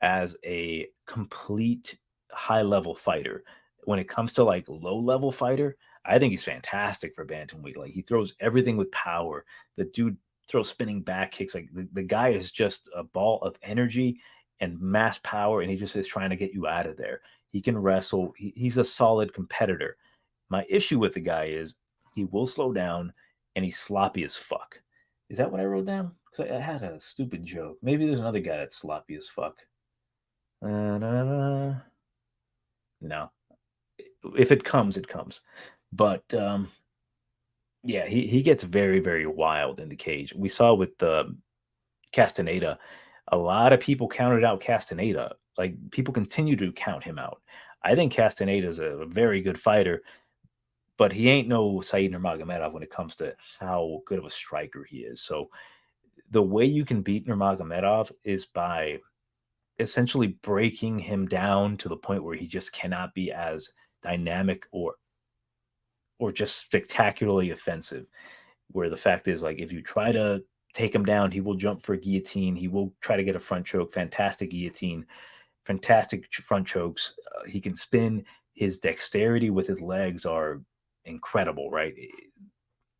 Speaker 2: as a complete high-level fighter. When it comes to like low-level fighter, I think he's fantastic for bantamweight. Like, he throws everything with power. The dude throws spinning back kicks. Like, the guy is just a ball of energy and mass power, and he just is trying to get you out of there. He can wrestle. He's a solid competitor. My issue with the guy is he will slow down, and he's sloppy as fuck. Is that what I wrote down? Because I had a stupid joke. Maybe there's another guy that's sloppy as fuck. No. If it comes, it comes. But yeah, he gets very, very wild in the cage. We saw with Castaneda, a lot of people counted out Castaneda. Like, people continue to count him out. I think Castaneda is a very good fighter, but he ain't no Said Nurmagomedov when it comes to how good of a striker he is. So the way you can beat Nurmagomedov is by essentially breaking him down to the point where he just cannot be as dynamic or just spectacularly offensive. Where the fact is, like, if you try to take him down, he will jump for a guillotine. He will try to get a front choke. Fantastic guillotine, fantastic front chokes. He can spin. His dexterity with his legs are incredible, right?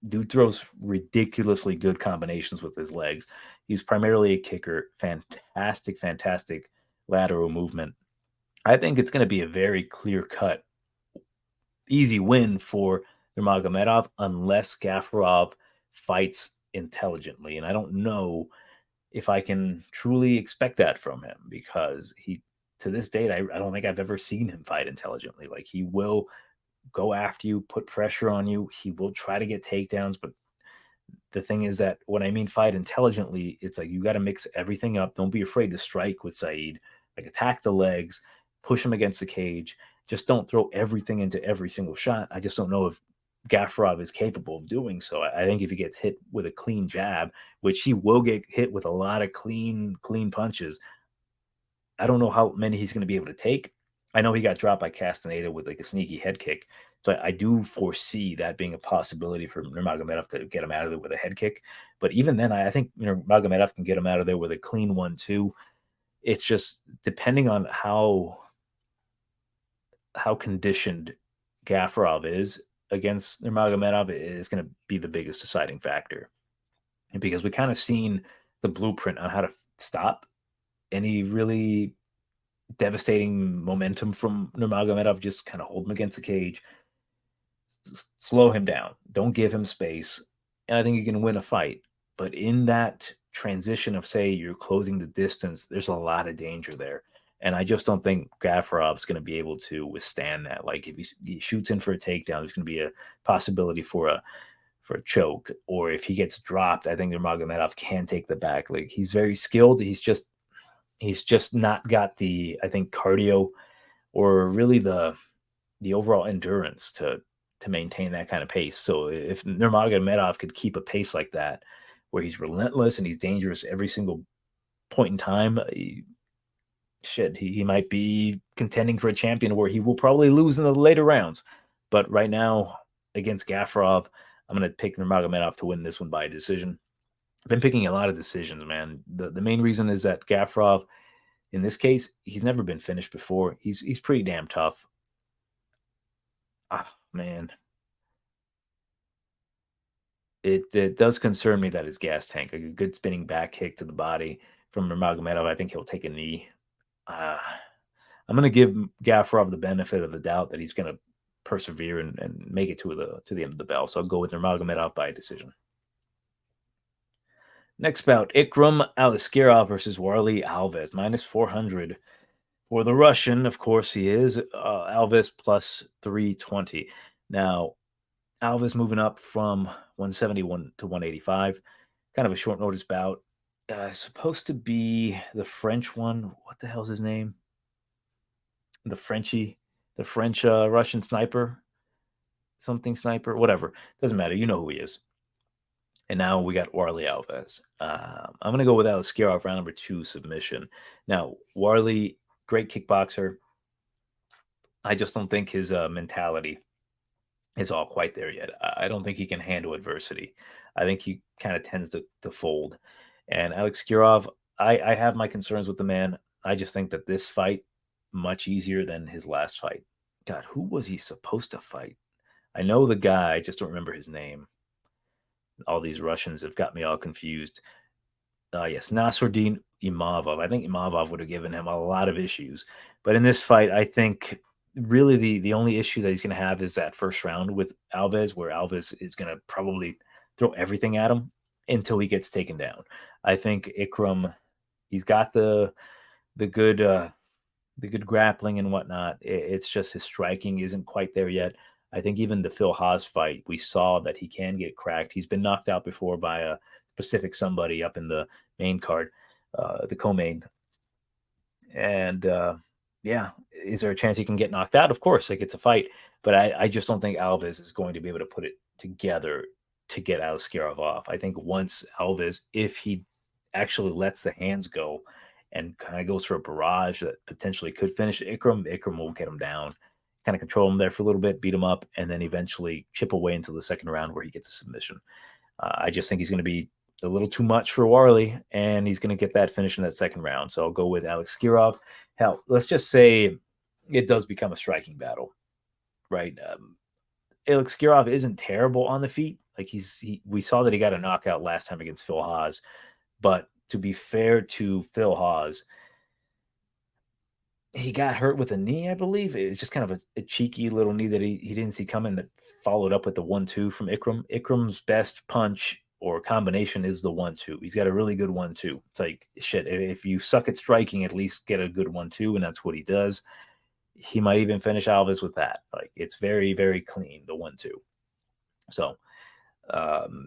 Speaker 2: Dude throws ridiculously good combinations with his legs. He's primarily a kicker. Fantastic lateral movement. I think it's going to be a very clear-cut, easy win for Nurmagomedov unless Gafarov fights intelligently. And I don't know if I can truly expect that from him, because to this date, I don't think I've ever seen him fight intelligently. Like, he will go after you, put pressure on you. He will try to get takedowns. But the thing is that when I mean fight intelligently, it's like you got to mix everything up. Don't be afraid to strike with Said. Like, attack the legs, push him against the cage. Just don't throw everything into every single shot. I just don't know if Gafarov is capable of doing so. I think if he gets hit with a clean jab, which he will get hit with a lot of clean punches, I don't know how many he's going to be able to take. I know he got dropped by Castaneda with like a sneaky head kick. So I do foresee that being a possibility for Nurmagomedov to get him out of there with a head kick. But even then, I think Nurmagomedov can get him out of there with a clean 1-2. It's just depending on how conditioned Gafarov is against Nurmagomedov is going to be the biggest deciding factor. And because we kind of seen the blueprint on how to stop any really devastating momentum from Nurmagomedov, just kind of hold him against the cage, slow him down, don't give him space, and I think you can win a fight. But in that transition of, say, you're closing the distance, there's a lot of danger there. And I just don't think Gafarov's going to be able to withstand that. Like, if he shoots in for a takedown, there's going to be a possibility for for a choke, or if he gets dropped, I think Nurmagomedov can take the back. Like, he's very skilled. He's just not got the, I think, cardio or really the overall endurance to maintain that kind of pace. So if Nurmagomedov could keep a pace like that, where he's relentless and he's dangerous every single point in time, he might be contending for a champion where he will probably lose in the later rounds. But right now, against Gafarov, I'm going to pick Nurmagomedov to win this one by decision. I've been picking a lot of decisions, man. The main reason is that Gafarov, in this case, he's never been finished before. He's pretty damn tough. Man. It does concern me that his gas tank, a good spinning back kick to the body from Nurmagomedov, I think he'll take a knee. I'm going to give Gafarov the benefit of the doubt that he's going to persevere and make it to the end of the bell. So I'll go with Nurmagomedov by decision. Next bout, Ikram Aliskerov versus Warlley Alves, minus 400 for the Russian. Of course, he is. Alves plus 320. Now, Alves moving up from 171 to 185. Kind of a short notice bout. Supposed to be the French one. What the hell's his name? The French Russian sniper. Something sniper. Whatever. Doesn't matter. You know who he is. And now we got Warlley Alves. I'm going to go with Aliskerov round number 2 submission. Now, Warlley, great kickboxer. I just don't think his mentality is all quite there yet. I don't think he can handle adversity. I think he kind of tends to fold. And Aliskerov, I have my concerns with the man. I just think that this fight, much easier than his last fight. God, who was he supposed to fight? I know the guy, I just don't remember his name. All these Russians have got me all confused. Yes, Nasruddin Imavov. I think Imavov would have given him a lot of issues. But in this fight, I think really the only issue that he's going to have is that first round with Alves, where Alves is going to probably throw everything at him until he gets taken down. I think Ikram, he's got the good grappling and whatnot. It's just his striking isn't quite there yet. I think even the Phil Haas fight, we saw that he can get cracked. He's been knocked out before by a specific somebody up in the main card, the co-main. And yeah, is there a chance he can get knocked out? Of course, like, it's a fight. But I just don't think Alves is going to be able to put it together to get Aliskerov off. I think once Alves, if he actually lets the hands go and kind of goes for a barrage that potentially could finish Ikram will get him down, kind of control him there for a little bit, beat him up, and then eventually chip away into the second round where he gets a submission. I just think he's going to be a little too much for Warlley, and he's going to get that finish in that second round. So I'll go with Aliskerov. Hell, let's just say it does become a striking battle, right? Aliskerov isn't terrible on the feet. Like, we saw that he got a knockout last time against Phil Haas, but to be fair to Phil Haas, he got hurt with a knee, I believe. It was just kind of a cheeky little knee that he didn't see coming, that followed up with the 1-2 from Ikram. Ikram's best punch or combination is the 1-2. He's got a really good 1-2. It's like, shit, if you suck at striking, at least get a good 1-2, and that's what he does. He might even finish Alves with that. Like, it's very, very clean, the 1-2. So,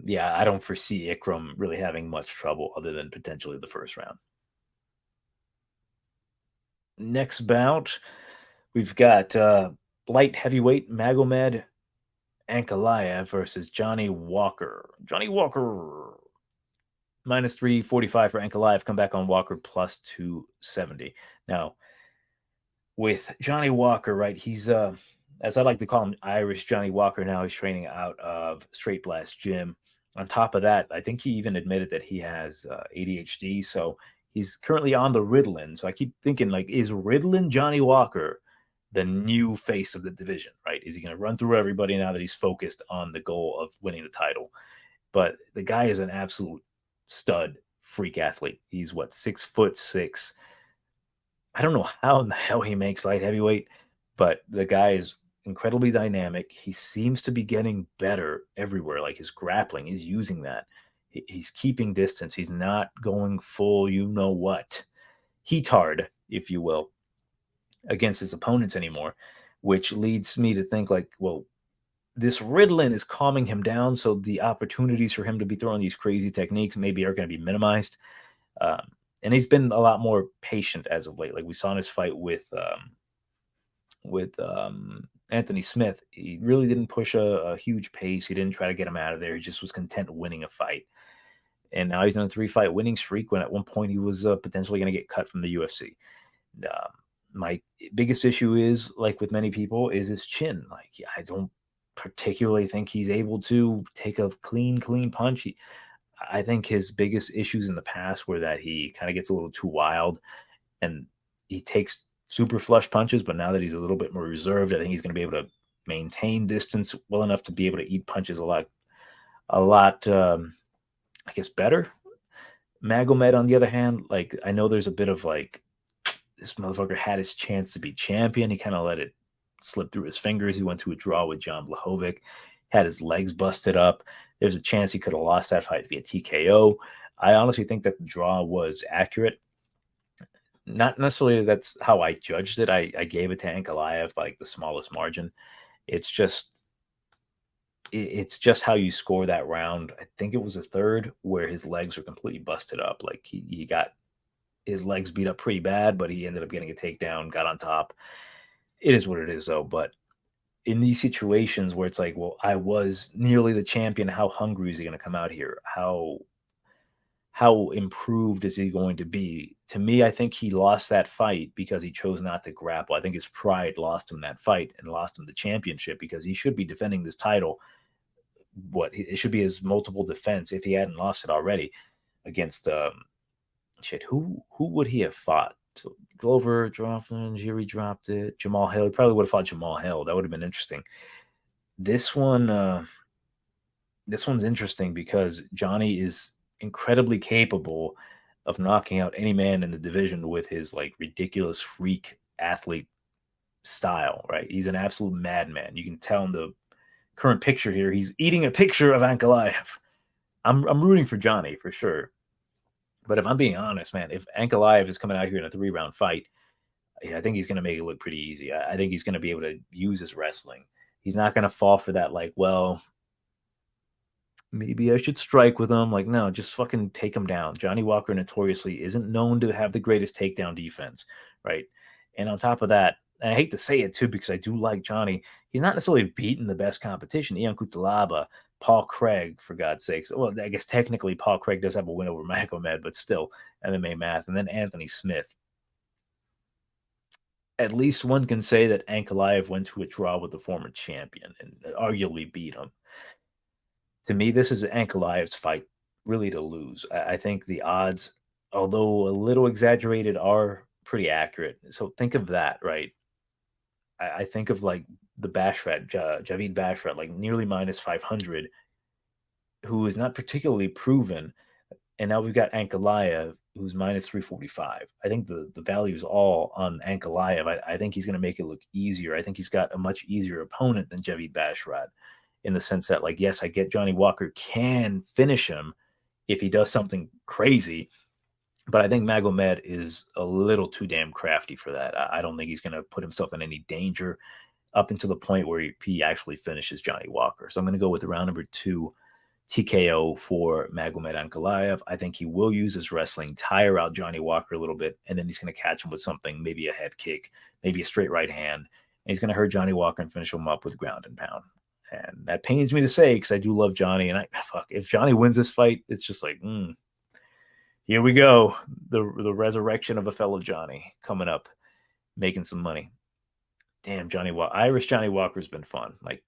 Speaker 2: yeah, I don't foresee Ikram really having much trouble other than potentially the first round. Next bout, we've got light heavyweight Magomed Ankalaev versus Johnny Walker. Johnny Walker, minus 345 for Ankalaev. Come back on Walker, plus 270. Now, with Johnny Walker, right, he's, as I like to call him, Irish Johnny Walker now. He's training out of Straight Blast Gym. On top of that, I think he even admitted that he has ADHD, so he's currently on the Ritalin. So I keep thinking, like, is Ritalin Johnny Walker the new face of the division, right? Is he going to run through everybody now that he's focused on the goal of winning the title? But the guy is an absolute stud, freak athlete. He's, 6'6". I don't know how in the hell he makes light heavyweight, but the guy is incredibly dynamic. He seems to be getting better everywhere. Like, his grappling, he's using that. He's keeping distance. He's not going full, heat hard, if you will, against his opponents anymore, which leads me to think, like, well, this Ritalin is calming him down, so the opportunities for him to be throwing these crazy techniques maybe are going to be minimized. And he's been a lot more patient as of late. Like we saw in his fight with Anthony Smith, he really didn't push a huge pace. He didn't try to get him out of there. He just was content winning a fight. And now he's on a 3-fight winning streak when at one point he was potentially going to get cut from the UFC. My biggest issue is, like with many people, is his chin. Like, I don't particularly think he's able to take a clean punch. I think his biggest issues in the past were that he kind of gets a little too wild and he takes super flush punches, but now that he's a little bit more reserved, I think he's going to be able to maintain distance well enough to be able to eat punches a lot, I guess, better. Magomed, on the other hand, like, I know there's a bit of like, this motherfucker had his chance to be champion. He kind of let it slip through his fingers. He went to a draw with Jan Blachowicz, had his legs busted up. There's a chance he could have lost that fight via TKO. I honestly think that the draw was accurate. Not necessarily that's how I judged it. I gave it to Ankalaev by like the smallest margin. It's just how you score that round. I think it was the third where his legs were completely busted up. Like he got his legs beat up pretty bad, but he ended up getting a takedown, got on top. It is what it is, though. But in these situations where it's like, well, I was nearly the champion, how hungry is he going to come out here? How improved is he going to be? To me, I think he lost that fight because he chose not to grapple. I think his pride lost him that fight and lost him the championship, because he should be defending this title. It should be his multiple defense if he hadn't lost it already against who would he have fought? Glover dropped it, Jiri dropped it, Jamal Hill. He probably would have fought Jamal Hill. That would have been interesting. This one's interesting because Johnny is incredibly capable of knocking out any man in the division with his like ridiculous freak athlete style, right? He's an absolute madman. You can tell in the current picture here, he's eating a picture of Ankalaev. I'm rooting for Johnny for sure. But if I'm being honest, man, if Ankalaev is coming out here in a 3-round fight, I think he's going to make it look pretty easy. I think he's going to be able to use his wrestling. He's not going to fall for that, like, well, maybe I should strike with him. Like, no, just fucking take him down. Johnny Walker notoriously isn't known to have the greatest takedown defense, right? And on top of that, and I hate to say it too, because I do like Johnny, he's not necessarily beaten the best competition. Ian Cutelaba, Paul Craig, for God's sakes. Well, I guess technically Paul Craig does have a win over Magomedov, but still MMA math. And then Anthony Smith. At least one can say that Ankalaev went to a draw with the former champion and arguably beat him. To me, this is Ankalaev's fight really to lose. I think the odds, although a little exaggerated, are pretty accurate. So think of that, right? I think of like the Basharat, Javid Basharat, like nearly minus 500, who is not particularly proven. And now we've got Ankalaev, who's minus 345. I think the value is all on Ankalaev. I think he's going to make it look easier. I think he's got a much easier opponent than Javid Basharat, in the sense that, like, yes, I get Johnny Walker can finish him if he does something crazy, but I think Magomed is a little too damn crafty for that. I don't think he's going to put himself in any danger up until the point where he actually finishes Johnny Walker. So I'm going to go with round number 2, TKO for Magomed Ankalaev. I think he will use his wrestling, tire out Johnny Walker a little bit, and then he's going to catch him with something, maybe a head kick, maybe a straight right hand, and he's going to hurt Johnny Walker and finish him up with ground and pound. And that pains me to say, because I do love Johnny. And if Johnny wins this fight, it's just like, here we go. The resurrection of a fellow Johnny coming up, making some money. Damn, Irish Johnny Walker's been fun. Like,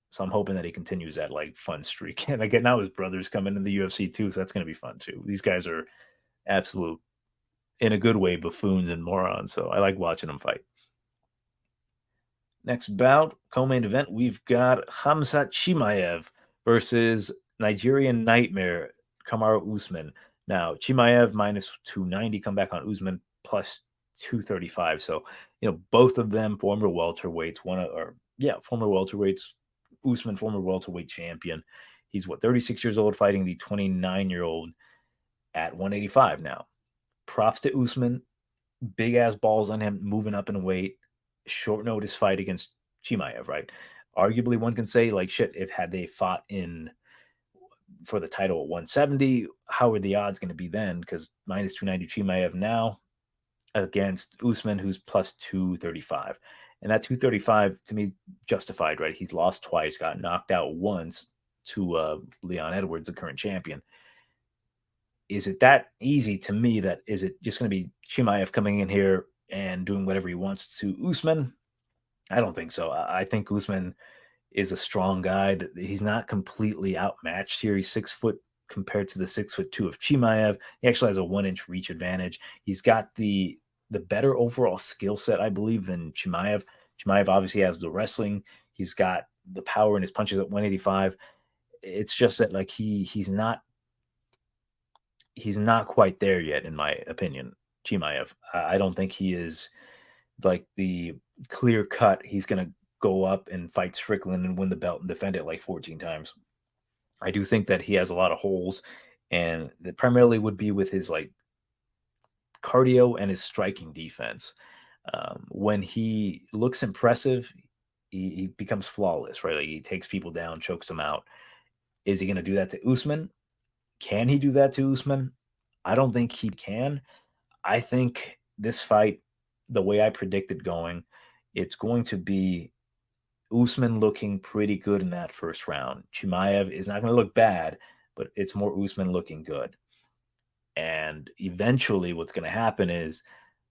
Speaker 2: so I'm hoping that he continues that like fun streak. And again, now his brother's coming in the UFC too, so that's going to be fun too. These guys are absolute, in a good way, buffoons and morons. So I like watching them fight. Next bout, co-main event, we've got Khamzat Chimaev versus Nigerian Nightmare Kamaru Usman. Now, Chimaev minus 290, come back on Usman plus 235. So, both of them former welterweights. Former welterweights. Usman, former welterweight champion. He's 36 years old, fighting the 29-year-old at 185 now. Props to Usman. Big ass balls on him, moving up in weight. Short notice fight against Chimaev, right? arguably one can say, like, shit, if had they fought for the title at 170, how are the odds going to be then? Because minus 290 Chimaev now against Usman, who's plus 235. And that 235 to me is justified, right? He's lost twice, got knocked out once to Leon Edwards, the current champion. Is it that easy to me that is it just going to be Chimaev coming in here and doing whatever he wants to Usman? I don't think so. I think Usman is a strong guy. He's not completely outmatched here. He's 6 foot compared to the 6'2" of Chimaev. He actually has a 1-inch reach advantage. He's got the better overall skill set, I believe, than Chimaev. Chimaev obviously has the wrestling. He's got the power in his punches at 185. It's just that like he's not quite there yet, in my opinion. Chimaev. I don't think he is like the clear cut. He's gonna go up and fight Strickland and win the belt and defend it like 14 times. I do think that he has a lot of holes, and that primarily would be with his like cardio and his striking defense. When he looks impressive, he becomes flawless, right? Like he takes people down, chokes them out. Is he going to do that to Usman? Can he do that to Usman? I don't think he can. I think this fight, the way I predict it going, it's going to be Usman looking pretty good in that first round. Chimaev is not going to look bad, but it's more Usman looking good. And eventually what's going to happen is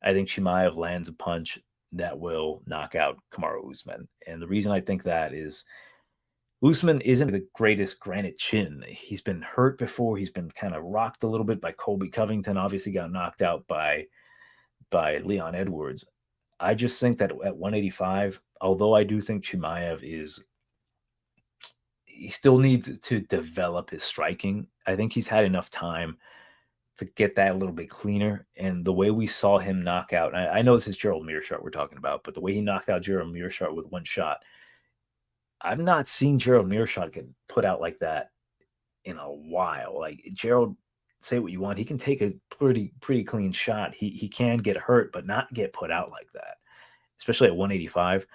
Speaker 2: I think Chimaev lands a punch that will knock out Kamaru Usman. And the reason I think that is Usman isn't the greatest granite chin. He's been hurt before. He's been kind of rocked a little bit by Colby Covington, obviously got knocked out by Leon Edwards. I just think that at 185, although I do think Chimaev he still needs to develop his striking. I think he's had enough time to get that a little bit cleaner. And the way we saw him knock out, I know this is Gerald Meerschaert we're talking about, but the way he knocked out Gerald Meerschaert with one shot, I've not seen Gerald Meerschaert get put out like that in a while. Like Gerald, say what you want, he can take a pretty clean shot. He can get hurt, but not get put out like that, especially at 185.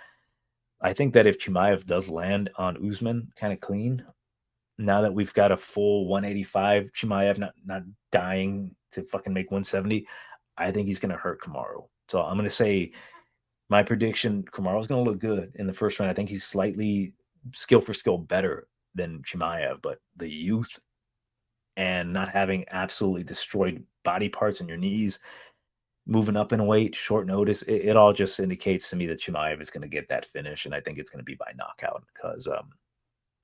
Speaker 2: I think that if Chimaev does land on Usman kind of clean, now that we've got a full 185, Chimaev not dying to fucking make 170, I think he's going to hurt Kamaru. So I'm going to say my prediction, Kamaru's going to look good in the first round. I think he's slightly skill for skill better than Chimaev, but the youth and not having absolutely destroyed body parts in your knees, moving up in weight, short notice, it all just indicates to me that Chimaev is going to get that finish, and I think it's going to be by knockout because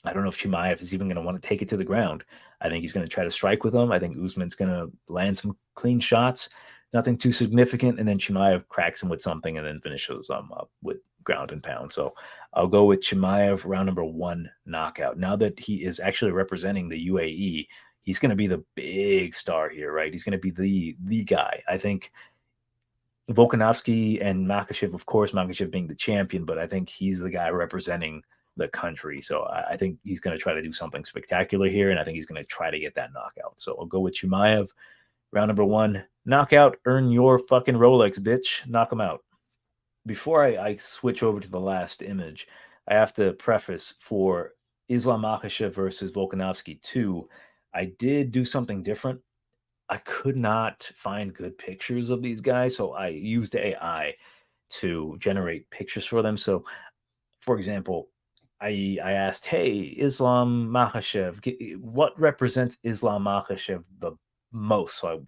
Speaker 2: I don't know if Chimaev is even going to want to take it to the ground. I think he's going to try to strike with him. I think Usman's going to land some clean shots, nothing too significant, and then Chimaev cracks him with something and then finishes him up with ground and pound. So I'll go with Chimaev round number 1 knockout. Now that he is actually representing the UAE, he's going to be the big star here, right? He's going to be the guy. I think Volkanovski and Makhachev, of course, Makhachev being the champion, but I think he's the guy representing the country. So I think he's going to try to do something spectacular here, and I think he's going to try to get that knockout. So I'll go with Chimaev, round number 1, knockout, earn your fucking Rolex, bitch, knock him out. Before I switch over to the last image, I have to preface for Islam Makhachev versus Volkanovski 2, I did do something different. I could not find good pictures of these guys, so I used AI to generate pictures for them. So, for example, I asked, hey, Islam Makhachev, what represents Islam Makhachev the most? So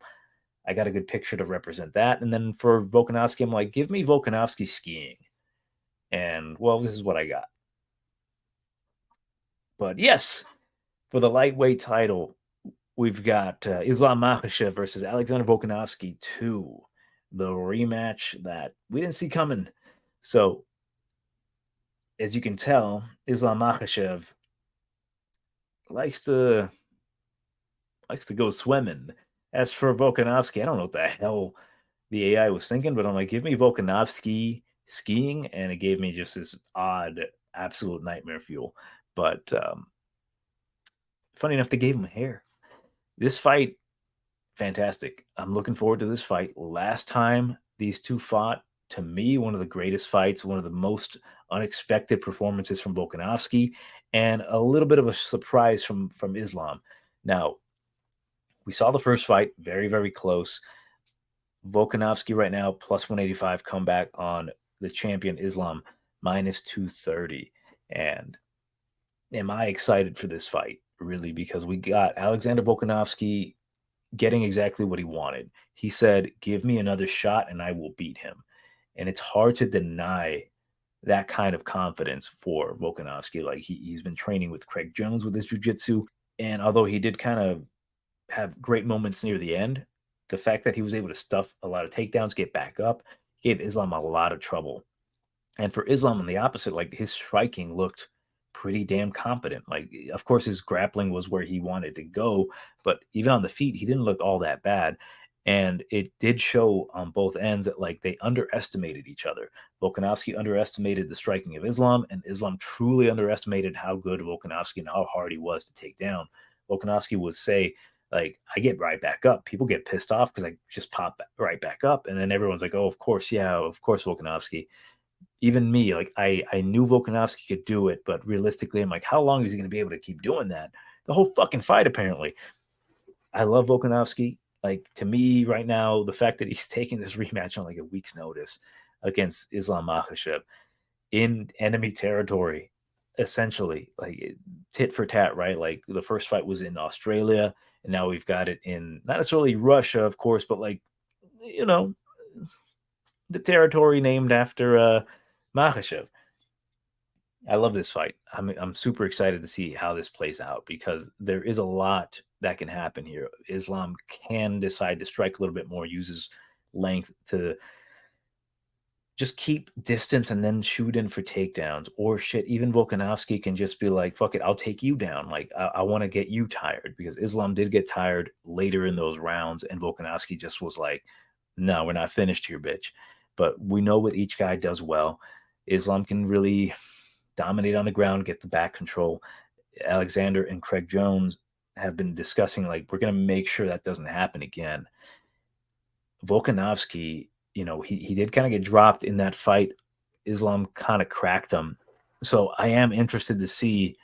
Speaker 2: I got a good picture to represent that. And then for Volkanovski, I'm like, give me Volkanovski skiing. And, well, this is what I got. But yes, for the lightweight title, we've got Islam Makhachev versus Alexander Volkanovski 2, the rematch that we didn't see coming. So, as you can tell, Islam Makhachev likes to go swimming. As for Volkanovski, I don't know what the hell the AI was thinking, but I'm like, give me Volkanovski skiing, and it gave me just this odd, absolute nightmare fuel. But funny enough, they gave him hair. This fight, fantastic. I'm looking forward to this fight. Last time these two fought, to me, one of the greatest fights, one of the most unexpected performances from Volkanovski, and a little bit of a surprise from Islam. Now, we saw the first fight, very, very close. Volkanovski right now, plus 185 comeback on the champion Islam, minus 230. And am I excited for this fight? Really, because we got Alexander Volkanovski getting exactly what he wanted. He said, give me another shot and I will beat him. And it's hard to deny that kind of confidence for Volkanovski. Like he's been training with Craig Jones with his jiu-jitsu. And although he did kind of have great moments near the end, the fact that he was able to stuff a lot of takedowns, get back up, gave Islam a lot of trouble. And for Islam on the opposite, like his striking looked pretty damn competent. Like, of course, his grappling was where he wanted to go, but even on the feet, he didn't look all that bad. And it did show on both ends that like they underestimated each other. Volkanovski underestimated the striking of Islam, and Islam truly underestimated how good Volkanovski and how hard he was to take down. Volkanovski would say, like, I get right back up. People get pissed off because I just pop right back up. And then everyone's like, oh, of course, yeah, of course, Volkanovski. Even me, like I knew Volkanovski could do it, but realistically, I'm like, how long is he going to be able to keep doing that? The whole fucking fight, apparently. I love Volkanovski. Like, to me right now, the fact that he's taking this rematch on like a week's notice against Islam Makhachev in enemy territory, essentially, like tit for tat, right? Like the first fight was in Australia, and now we've got it in not necessarily Russia, of course, but like, you know, the territory named after Makhachev. I love this fight. I'm super excited to see how this plays out because there is a lot that can happen here. Islam can decide to strike a little bit more, uses length to just keep distance and then shoot in for takedowns. Or shit, even Volkanovski can just be like, fuck it, I'll take you down. Like, I want to get you tired because Islam did get tired later in those rounds, and Volkanovski just was like, no, we're not finished here, bitch. But we know what each guy does well. Islam can really dominate on the ground, get the back control. Alexander and Craig Jones have been discussing, like, we're going to make sure that doesn't happen again. Volkanovski, you know, he did kind of get dropped in that fight. Islam kind of cracked him. So I am interested to see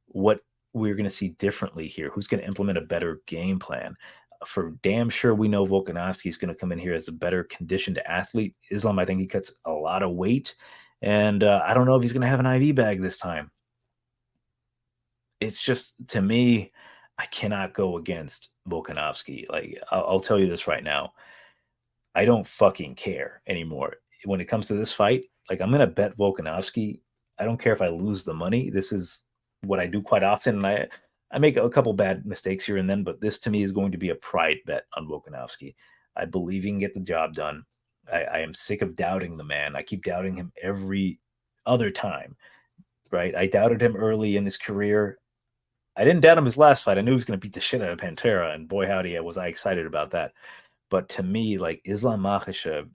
Speaker 2: what we're going to see differently here. Who's going to implement a better game plan? For damn sure, we know Volkanovski is going to come in here as a better conditioned athlete. Islam, I think he cuts a lot of weight. And I don't know if he's going to have an IV bag this time. It's just, to me, I cannot go against Volkanovski. Like, I'll tell you this right now. I don't fucking care anymore. When it comes to this fight, like, I'm going to bet Volkanovski. I don't care if I lose the money. This is what I do quite often. And I make a couple bad mistakes here and then, but this to me is going to be a pride bet on Volkanovski. I believe he can get the job done. I am sick of doubting the man. I keep doubting him every other time, right? I doubted him early in his career. I didn't doubt him his last fight. I knew he was going to beat the shit out of Pantera, and boy, howdy, was I excited about that. But to me, like, Islam Makhachev,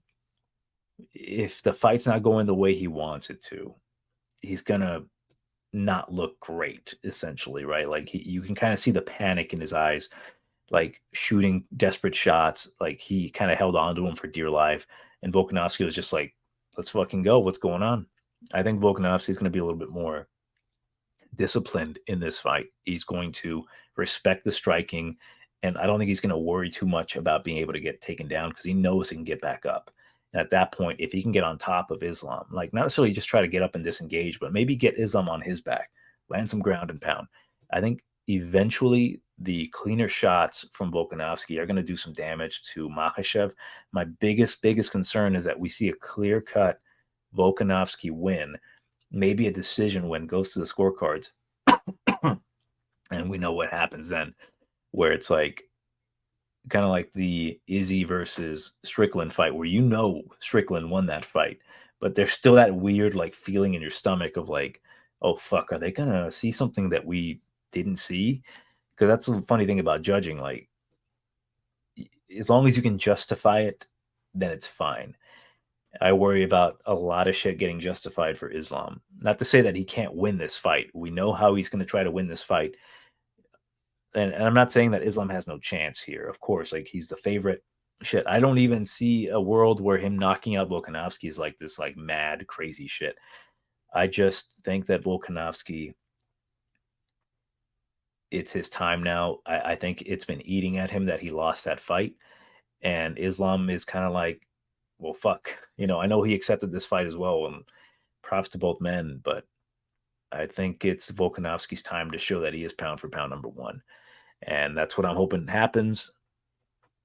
Speaker 2: if the fight's not going the way he wants it to, he's going to not look great, essentially, right? Like, you can kind of see the panic in his eyes, like shooting desperate shots. Like, he kind of held on to him for dear life. And Volkanovski was just like, let's fucking go. What's going on? I think Volkanovski is going to be a little bit more disciplined in this fight. He's going to respect the striking. And I don't think he's going to worry too much about being able to get taken down because he knows he can get back up. And at that point, if he can get on top of Islam, like, not necessarily just try to get up and disengage, but maybe get Islam on his back, land some ground and pound. I think eventually the cleaner shots from Volkanovski are going to do some damage to Makhachev. My biggest concern is that we see a clear-cut Volkanovski win, maybe a decision win, goes to the scorecards, and we know what happens then, where it's like kind of like the Izzy versus Strickland fight, where you know Strickland won that fight, but there's still that weird like feeling in your stomach of like, oh fuck, are they gonna see something that we didn't see? Because that's the funny thing about judging. Like, as long as you can justify it, then it's fine. I worry about a lot of shit getting justified for Islam. Not to say that he can't win this fight. We know how he's going to try to win this fight. And I'm not saying that Islam has no chance here. Of course, like, he's the favorite. shit, I don't even see a world where him knocking out Volkanovski is like this like mad crazy shit. I just think that Volkanovski, it's his time now. I think it's been eating at him that he lost that fight. And Islam is kind of like, well, fuck. I know he accepted this fight as well, and props to both men, but I think it's Volkanovski's time to show that he is pound for pound number one. And that's what I'm hoping happens.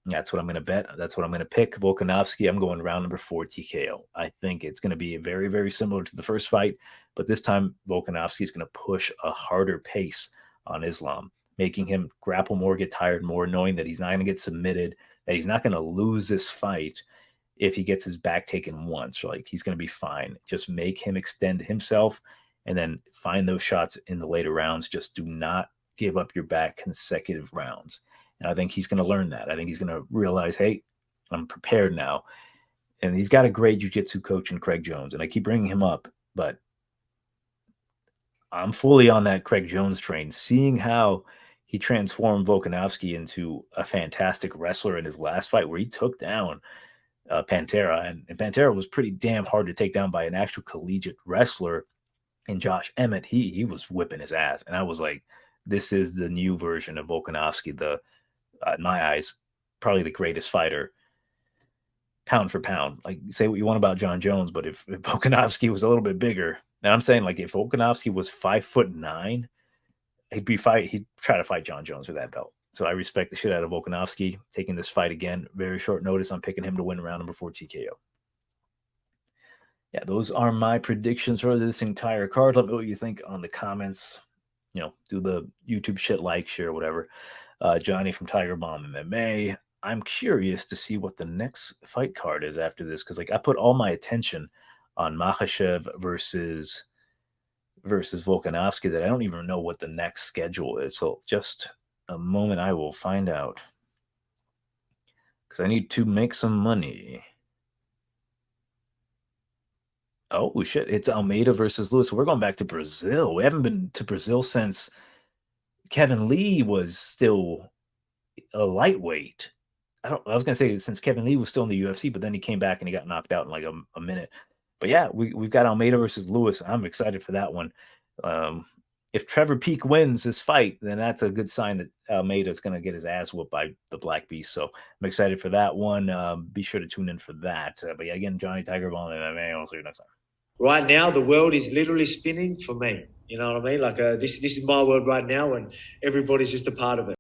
Speaker 2: That's what I'm going to bet. That's what I'm going to pick. Volkanovski, I'm going round number 4 TKO. I think it's going to be very, very similar to the first fight, but this time Volkanovski is going to push a harder pace on Islam, making him grapple more, get tired more, knowing that he's not going to get submitted, that he's not going to lose this fight if he gets his back taken once. Like, he's going to be fine. Just make him extend himself and then find those shots in the later rounds. Just do not give up your back consecutive rounds. And I think he's going to learn that. I think he's going to realize, hey, I'm prepared now. And he's got a great jiu-jitsu coach in Craig Jones. And I keep bringing him up, but I'm fully on that Craig Jones train. Seeing how he transformed Volkanovski into a fantastic wrestler in his last fight where he took down Pantera. And Pantera was pretty damn hard to take down by an actual collegiate wrestler. And Josh Emmett, he was whipping his ass. And I was like, this is the new version of Volkanovski, in my eyes, probably the greatest fighter, pound for pound. Like, say what you want about John Jones, but if Volkanovski was a little bit bigger, and I'm saying, like, if Volkanovski was 5'9", he'd try to fight John Jones for that belt. So I respect the shit out of Volkanovski taking this fight again. Very short notice. I'm picking him to win round number 4 TKO. Yeah, those are my predictions for this entire card. Let me know what you think on the comments. Do the YouTube shit, like, share, whatever. Johnny from TigerBomb MMA. I'm curious to see what the next fight card is after this, because I put all my attention on Makhachev versus Volkanovski that I don't even know what the next schedule is. So just a moment, I will find out, because I need to make some money. Oh shit! It's Almeida versus Lewis. We're going back to Brazil. We haven't been to Brazil since Kevin Lee was still a lightweight. I was gonna say since Kevin Lee was still in the UFC, but then he came back and he got knocked out in like a minute. But yeah, we've got Almeida versus Lewis. I'm excited for that one. If Trevor Peek wins this fight, then that's a good sign that Almeida's going to get his ass whooped by the Black Beast. So I'm excited for that one. Be sure to tune in for that. But yeah, again, Johnny TigerBomb MMA. I'll see you next time.
Speaker 1: Right now, the world is literally spinning for me. You know what I mean? Like, this is my world right now, and everybody's just a part of it.